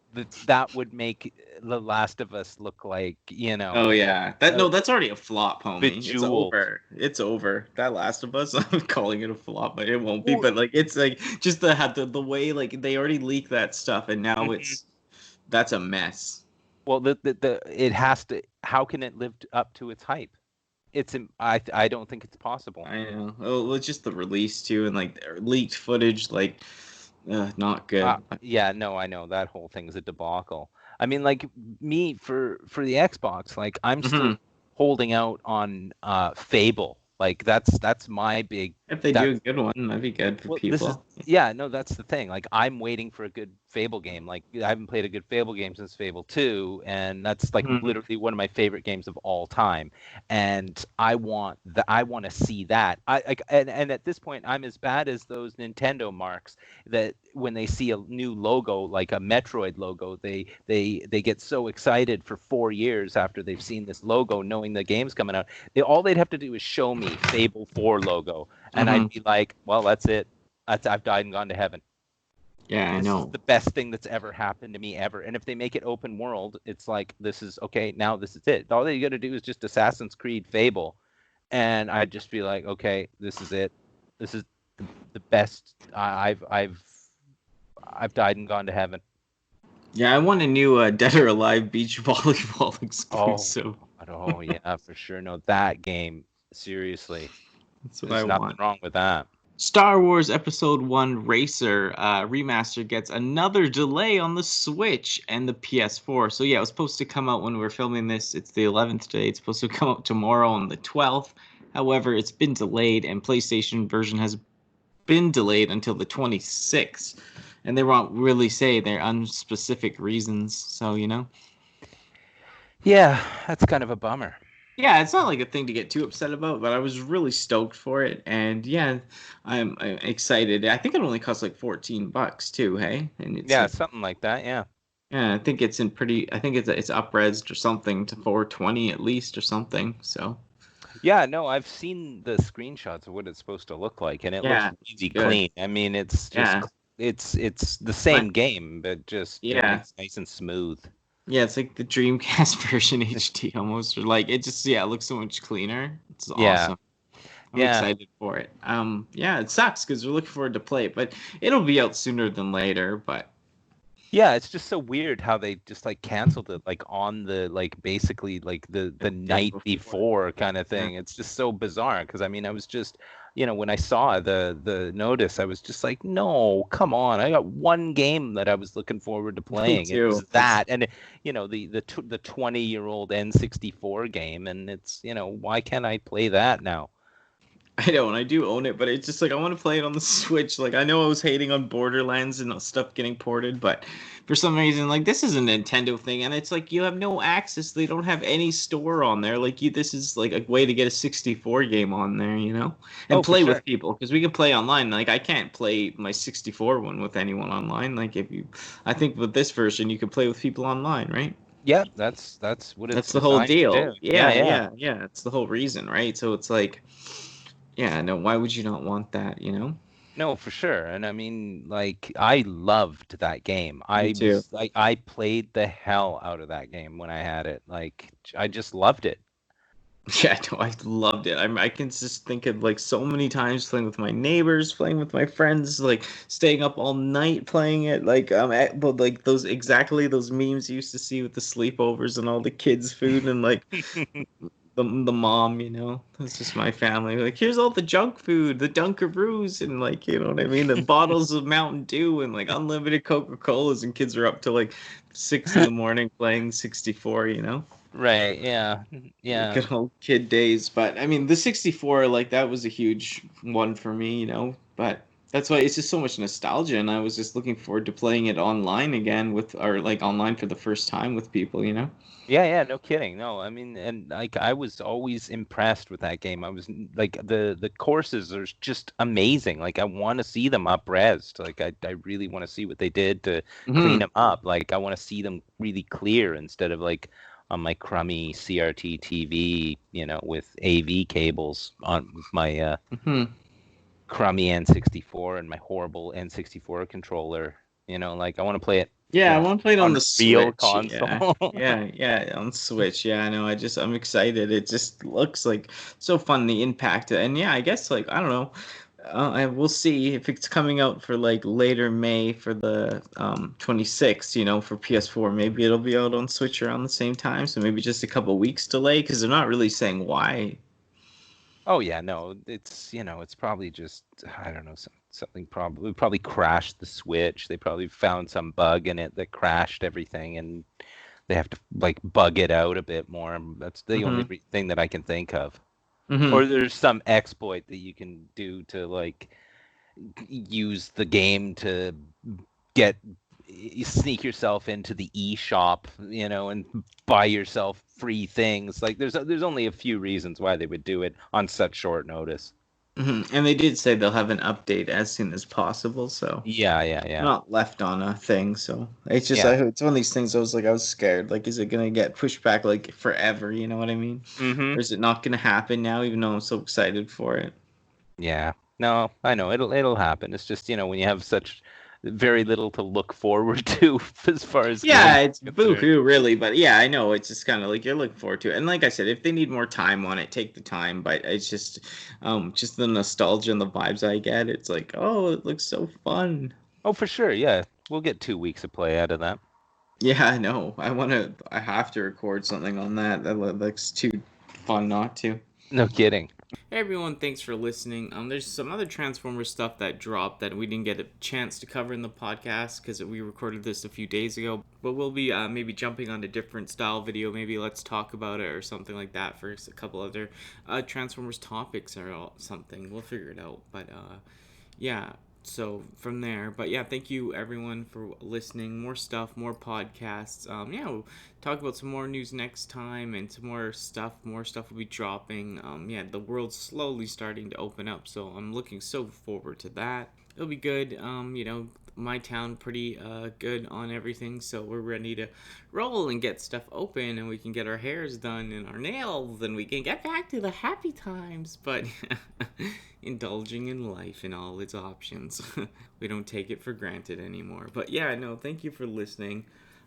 that would make The Last of Us look like, you know. Oh yeah, that's already a flop, homie. Bejeweled. It's over. That Last of Us, I'm calling it a flop, but it won't be. But like, it's like just the way like they already leaked that stuff, and now that's a mess. Well, it has to. How can it live up to its hype? I don't think it's possible. I know. Oh, it's just the release too, and like leaked footage, like not good. Yeah, no, I know that whole thing's a debacle. I mean, like me for the Xbox, like I'm still holding out on Fable. Like that's my big. If they do a good one, that'd be good for people. That's the thing. Like I'm waiting for a good Fable game. Like I haven't played a good Fable game since Fable 2, and that's like literally one of my favorite games of all time. And I want to see that. And at this point, I'm as bad as those Nintendo marks that when they see a new logo, like a Metroid logo, they get so excited for 4 years after they've seen this logo, knowing the game's coming out. All they'd have to do is show me Fable 4 logo, and I'd be like, well, that's it. I've died and gone to heaven. Yeah, I This is know. the best thing that's ever happened to me ever. And if they make it open world, it's like, this is okay. Now this is it. All you got to do is just Assassin's Creed Fable, and I'd just be like, okay, this is it. This is the best. I've died and gone to heaven. Yeah, I want a new Dead or Alive beach volleyball exclusive. Oh yeah, for sure. No, that game. Seriously, That's what I there's nothing want. wrong with that. Star Wars Episode 1 Racer remaster gets another delay on the Switch and the PS4. So yeah, it was supposed to come out when we were filming this. It's the 11th today. It's supposed to come out tomorrow on the 12th. However, it's been delayed, and PlayStation version has been delayed until the 26th. And they won't really say their unspecific reasons. So, you know. Yeah, that's kind of a bummer. Yeah, it's not like a thing to get too upset about, but I was really stoked for it, and yeah, I'm excited. I think it only costs like $14 too, hey? And it's Yeah, something like that. Yeah. yeah, I think it's in pretty. I think it's up-resed or something to 420 at least or something. So Yeah, no, I've seen the screenshots of what it's supposed to look like, and it yeah, looks easy good. clean. I mean, it's just Yeah, it's the same game, but just yeah, it's nice and smooth. yeah. It's like the Dreamcast version HD almost, or like it just it looks so much cleaner. It's Yeah. awesome. I'm Yeah. excited for it. Yeah, it sucks because we're looking forward to play it, but it'll be out sooner than later. But Yeah, it's just so weird how they just like canceled it like on the like basically like the day night before kind of thing. It's just so bizarre because I mean I was just when I saw the notice I was just like, no, come on. I got one game that I was looking forward to playing. It was that, and the 20-year-old N64 game, and it's why can't I play that now? I don't. I do own it, but it's just like I want to play it on the Switch. Like I know I was hating on Borderlands and stuff getting ported, but for some reason, like this is a Nintendo thing, and it's like you have no access. They don't have any store on there. Like this is like a way to get a 64 game on there, and play with people because we can play online. Like I can't play my 64 one with anyone online. Like I think with this version, you can play with people online, right? Yeah, that's what it's That's the whole deal. Yeah. Yeah. It's the whole reason, right? So it's like. Yeah, no, why would you not want that, No, for sure. And I mean, like, I loved that game. Me too. I played the hell out of that game when I had it. Like, I just loved it. Yeah, no, I loved it. I can just think of like so many times playing with my neighbors, playing with my friends, like staying up all night playing it. Like but like those memes you used to see with the sleepovers and all the kids' food and like the mom, that's just my family. Like, here's all the junk food, the Dunkaroos, and like, you know what I mean, the bottles of Mountain Dew and like unlimited Coca-Colas, and kids are up to like 6 a.m. playing 64. Right. Yeah. Yeah. Good old kid days. But I mean, the 64, like that was a huge one for me, But that's why it's just so much nostalgia, and I was just looking forward to playing it online again or like online for the first time with people, Yeah, no kidding. No, I mean, and like I was always impressed with that game. I was like the courses are just amazing. Like I want to see them up-resed. Like I really want to see what they did to clean them up. Like I want to see them really clear instead of like on my crummy CRT TV, with AV cables on my crummy N64 and my horrible N64 controller. Like I want to play it. Yeah, I want to play it on the real Switch. console. Yeah, on Switch. Yeah, I know. I'm excited. It just looks like so fun, the impact. And yeah, I guess like I don't know. I will see if it's coming out for like later May for the 26th, for PS4. Maybe it'll be out on Switch around the same time. So maybe just a couple weeks delay because they're not really saying why. Oh yeah, no, it's probably just I don't know something probably crashed the Switch. They probably found some bug in it that crashed everything, and they have to like bug it out a bit more. That's the only thing that I can think of. Or there's some exploit that you can do to like use the game to sneak yourself into the eShop, and buy yourself free things. Like there's only a few reasons why they would do it on such short notice. And they did say they'll have an update as soon as possible. So yeah. Not left on a thing. So it's just it's one of these things. I was scared. Like, is it gonna get pushed back like forever? You know what I mean? Or is it not gonna happen now? Even though I'm so excited for it. Yeah. No, I know it'll happen. It's just when you have such very little to look forward to as far as Yeah, games it's are concerned. boo-hoo, really, but yeah, I know it's just kind of like you're looking forward to it. And like I said, if they need more time on it, take the time. But it's just the nostalgia and the vibes I get. It's like, oh, it looks so fun. Oh, for sure. Yeah, we'll get 2 weeks of play out of that. Yeah, I know. I have to record something on that. That looks too fun not to. No kidding. Hey everyone, thanks for listening. There's some other Transformers stuff that dropped that we didn't get a chance to cover in the podcast because we recorded this a few days ago. But we'll be maybe jumping on a different style video. Maybe let's talk about it or something like that for a couple other Transformers topics or something. We'll figure it out. But yeah. So from there, but yeah, thank you everyone for listening. More stuff, more podcasts. Yeah, we'll talk about some more news next time and some more stuff. More stuff will be dropping. Yeah, the world's slowly starting to open up, so I'm looking so forward to that. It'll be good. You know, my town pretty good on everything, so we're ready to roll and get stuff open, and we can get our hairs done and our nails, and we can get back to the happy times. But indulging in life and all its options, we don't take it for granted anymore. But yeah, no, thank you for listening.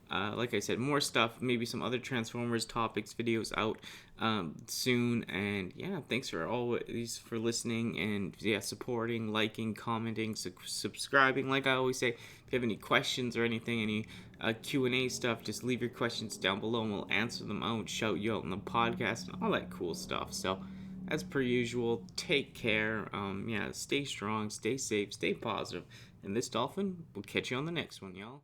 Like I said, more stuff, maybe some other Transformers topics videos out soon. And yeah, thanks for always for listening and yeah, supporting, liking, commenting, subscribing. Like I always say, if you have any questions or anything, any Q&A stuff, just leave your questions down below and we'll answer them out, shout you out in the podcast and all that cool stuff. So as per usual, take care. Yeah, stay strong, stay safe, stay positive. And this Dolphin, we'll catch you on the next one, y'all.